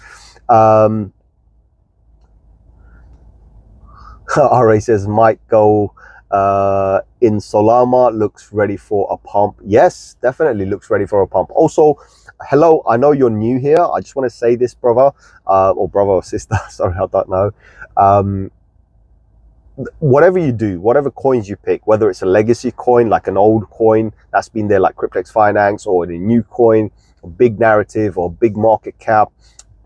RA says, might go in Solana, looks ready for a pump. Yes, definitely looks ready for a pump. Also, hello, I know you're new here. I just want to say this, brother or sister, sorry, I don't know. Whatever you do, whatever coins you pick, whether it's a legacy coin, like an old coin that's been there like Cryptex Finance, or a new coin, a big narrative or big market cap,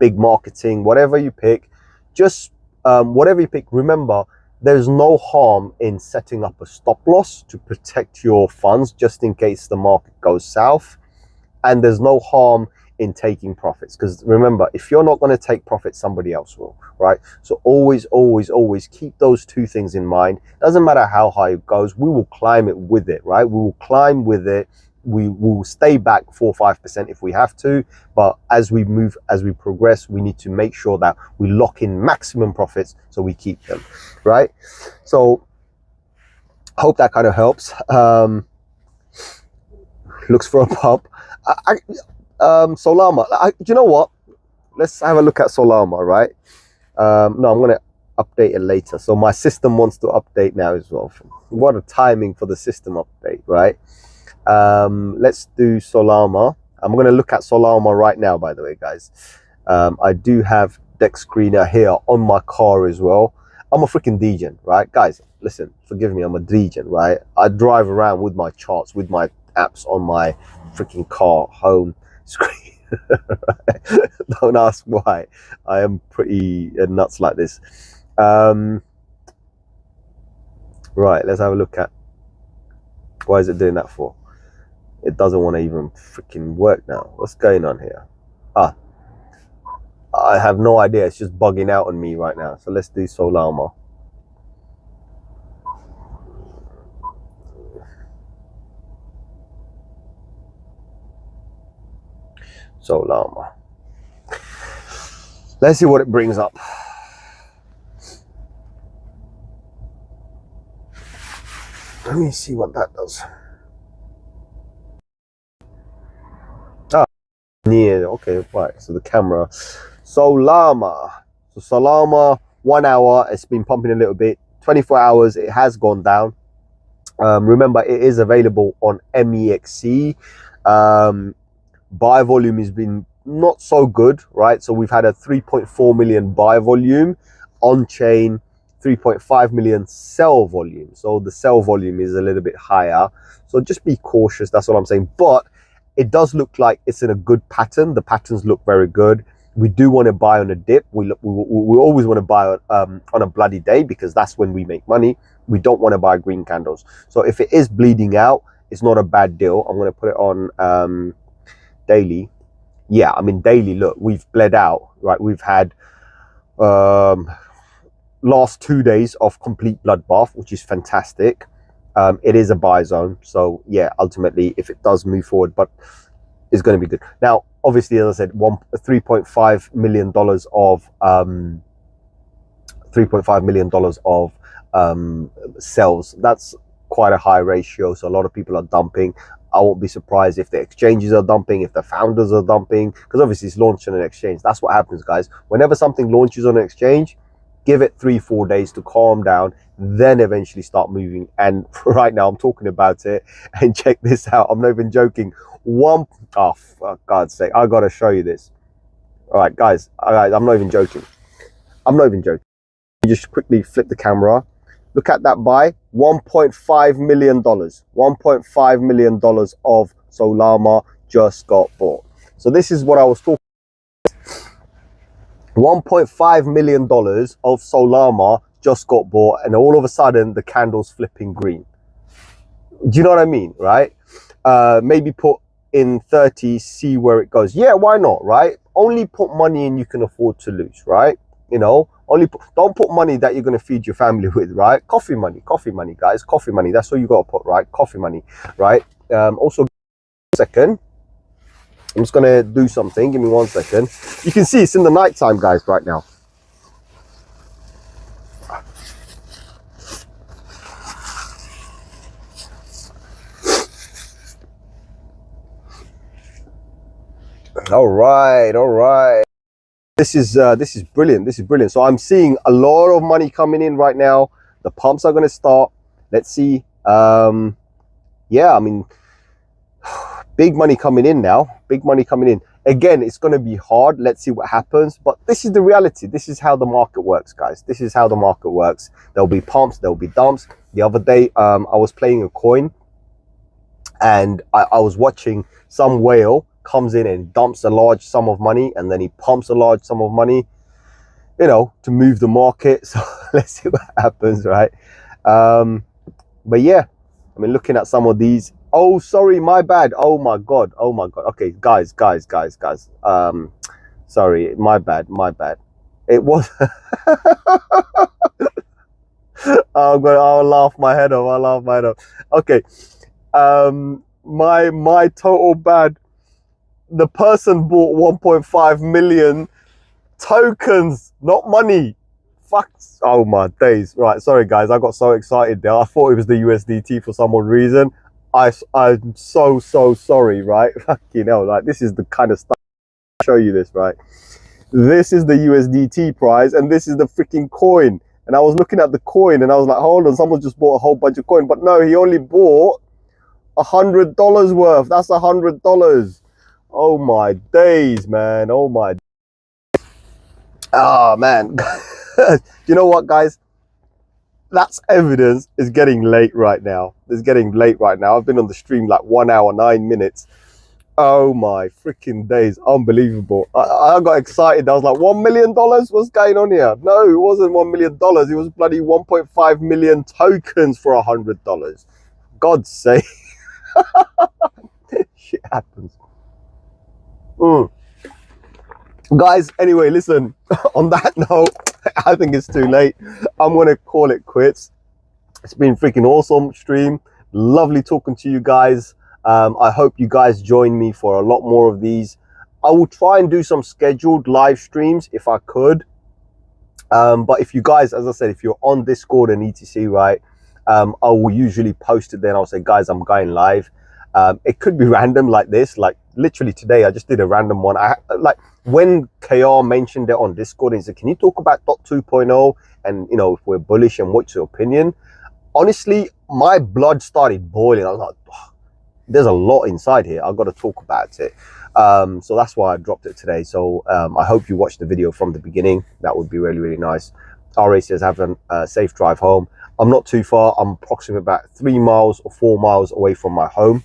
big marketing, whatever you pick, just whatever you pick, remember, there's no harm in setting up a stop loss to protect your funds just in case the market goes south. And there's no harm in taking profits, because remember, if you're not going to take profits, somebody else will, right? So always keep those two things in mind. Doesn't matter how high it goes, we will climb it with it, right? We will climb with it. We will stay back 4 or 5% if we have to, but as we move, as we progress, we need to make sure that we lock in maximum profits so we keep them, right? So hope that kind of helps. Looks for a pump. Solana, do you know what? Let's have a look at Solana, right? No, I'm going to update it later. So my system wants to update now as well. What a timing for the system update, right? Let's do Solana. I'm going to look at Solana right now, by the way, guys. I do have deck screener here on my car as well. I'm a freaking degen, right? Guys, listen, forgive me, I'm a degen, right? I drive around with my charts, with my apps on my freaking car home screen. Don't ask why. I am pretty nuts like this. Right, let's have a look at, why is it doing that for? It doesn't want to even freaking work now. What's going on here? I have no idea. It's just bugging out on me right now. So let's do Solana. Solana. Let's see what it brings up. Let me see what that does. Yeah, okay, right. So the camera. Solana. So Solana, 1 hour, it's been pumping a little bit. 24 hours, it has gone down. Remember, it is available on MEXC. Buy volume has been not so good, right? So we've had a 3.4 million buy volume on chain, 3.5 million sell volume. So the sell volume is a little bit higher. So just be cautious. That's what I'm saying. But it does look like it's in a good pattern. The patterns look very good. We do want to buy on a dip. We always want to buy on a bloody day, because that's when we make money. We don't want to buy green candles. So if it is bleeding out, it's not a bad deal. I'm going to put it on daily. Yeah, I mean daily, look, we've bled out, right? We've had last 2 days of complete bloodbath, which is fantastic. It is a buy zone, so yeah, ultimately if it does move forward, but it's going to be good. Now obviously, as I said, $3.5 million of $3.5 million of sales. That's quite a high ratio, so a lot of people are dumping. I won't be surprised if the exchanges are dumping, if the founders are dumping, because obviously it's launched on an exchange. That's what happens, guys. Whenever something launches on an exchange, give it 3-4 days to calm down, then eventually start moving. And right now I'm talking about it, and check this out, I'm not even joking. Oh, for God's sake, I gotta show you this. All right, guys, I'm not even joking. I'm not even joking. Just quickly flip the camera. Look at that buy, $1.5 million. $1.5 million of Solana just got bought. So this is what I was talking about. $1.5 million of Solana just got bought, and all of a sudden the candle's flipping green. Do you know what I mean, right? Maybe put in 30, see where it goes. Yeah, why not, right? Only put money in you can afford to lose, right? You know, don't put money that you're going to feed your family with, right? Coffee money, guys, coffee money. That's all you got to put, right? Coffee money, right? Also, second, I'm just going to do something. Give me 1 second. You can see it's in the night time, guys, right now. All right. This is brilliant. This is brilliant. So I'm seeing a lot of money coming in right now. The pumps are going to start. Let's see. Yeah, I mean, big money coming in now. Big money coming in. Again, it's going to be hard. Let's see what happens. But this is the reality. This is how the market works, guys. This is how the market works. There'll be pumps. There'll be dumps. The other day, I was playing a coin, and I was watching some whale comes in and dumps a large sum of money, and then he pumps a large sum of money, you know, to move the market. So let's see what happens, right? But yeah, I mean, looking at some of these, Oh, sorry, my bad. Oh my god. Oh my god. Okay, guys. Sorry, my bad. It was. I'll laugh my head off. Okay. My total bad. The person bought 1.5 million tokens, not money. Fuck. Oh my days. Right, sorry guys, I got so excited there. I thought it was the USDT for some odd reason. I'm so sorry, right? Fucking hell, like this is the kind of stuff. I'll show you this, right? This is the USDT price and this is the freaking coin. And I was looking at the coin and I was like, hold on, someone just bought a whole bunch of coin. But no, he only bought $100 worth. That's $100. Oh my days, man. Oh my. Ah, man. You know what, guys? That's evidence. It's getting late right now. It's getting late right now. I've been on the stream like 1 hour, 9 minutes. Oh my freaking days. Unbelievable. I got excited. I was like, $1 million? What's going on here? No, it wasn't $1 million. It was bloody 1.5 million tokens for $100. God's sake. Shit happens. Guys, anyway, listen, on that note, I think it's too late. I'm going to call it quits. It's been freaking awesome stream. Lovely talking to you guys. I hope you guys join me for a lot more of these. I will try and do some scheduled live streams if I could. But if you guys, as I said, if you're on Discord and etc, right, I will usually post it then. I'll say, guys, I'm going live. It could be random like this. Like literally today, I just did a random one. Like when KR mentioned it on Discord and he said, can you talk about dot 2.0 and, you know, if we're bullish and what's your opinion? Honestly, my blood started boiling. I was like, oh, there's a lot inside here. I've got to talk about it. So that's why I dropped it today. So I hope you watched the video from the beginning. That would be really, really nice. RA says, have a safe drive home. I'm not too far. I'm approximately about 3 miles or 4 miles away from my home.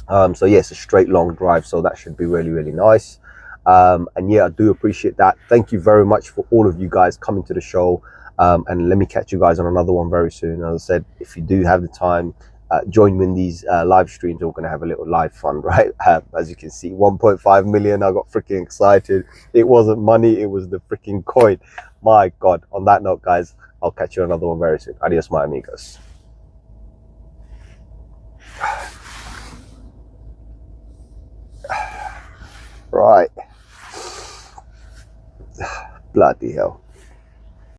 So yeah, it's a straight long drive. So that should be really, really nice. And yeah, I do appreciate that. Thank you very much for all of you guys coming to the show. And let me catch you guys on another one very soon. As I said, if you do have the time, join me in these live streams. We're going to have a little live fun, right? As you can see, 1.5 million. I got freaking excited. It wasn't money. It was the freaking coin. My God. On that note, guys, I'll catch you on another one very soon. Adios, my amigos. Right. Bloody hell.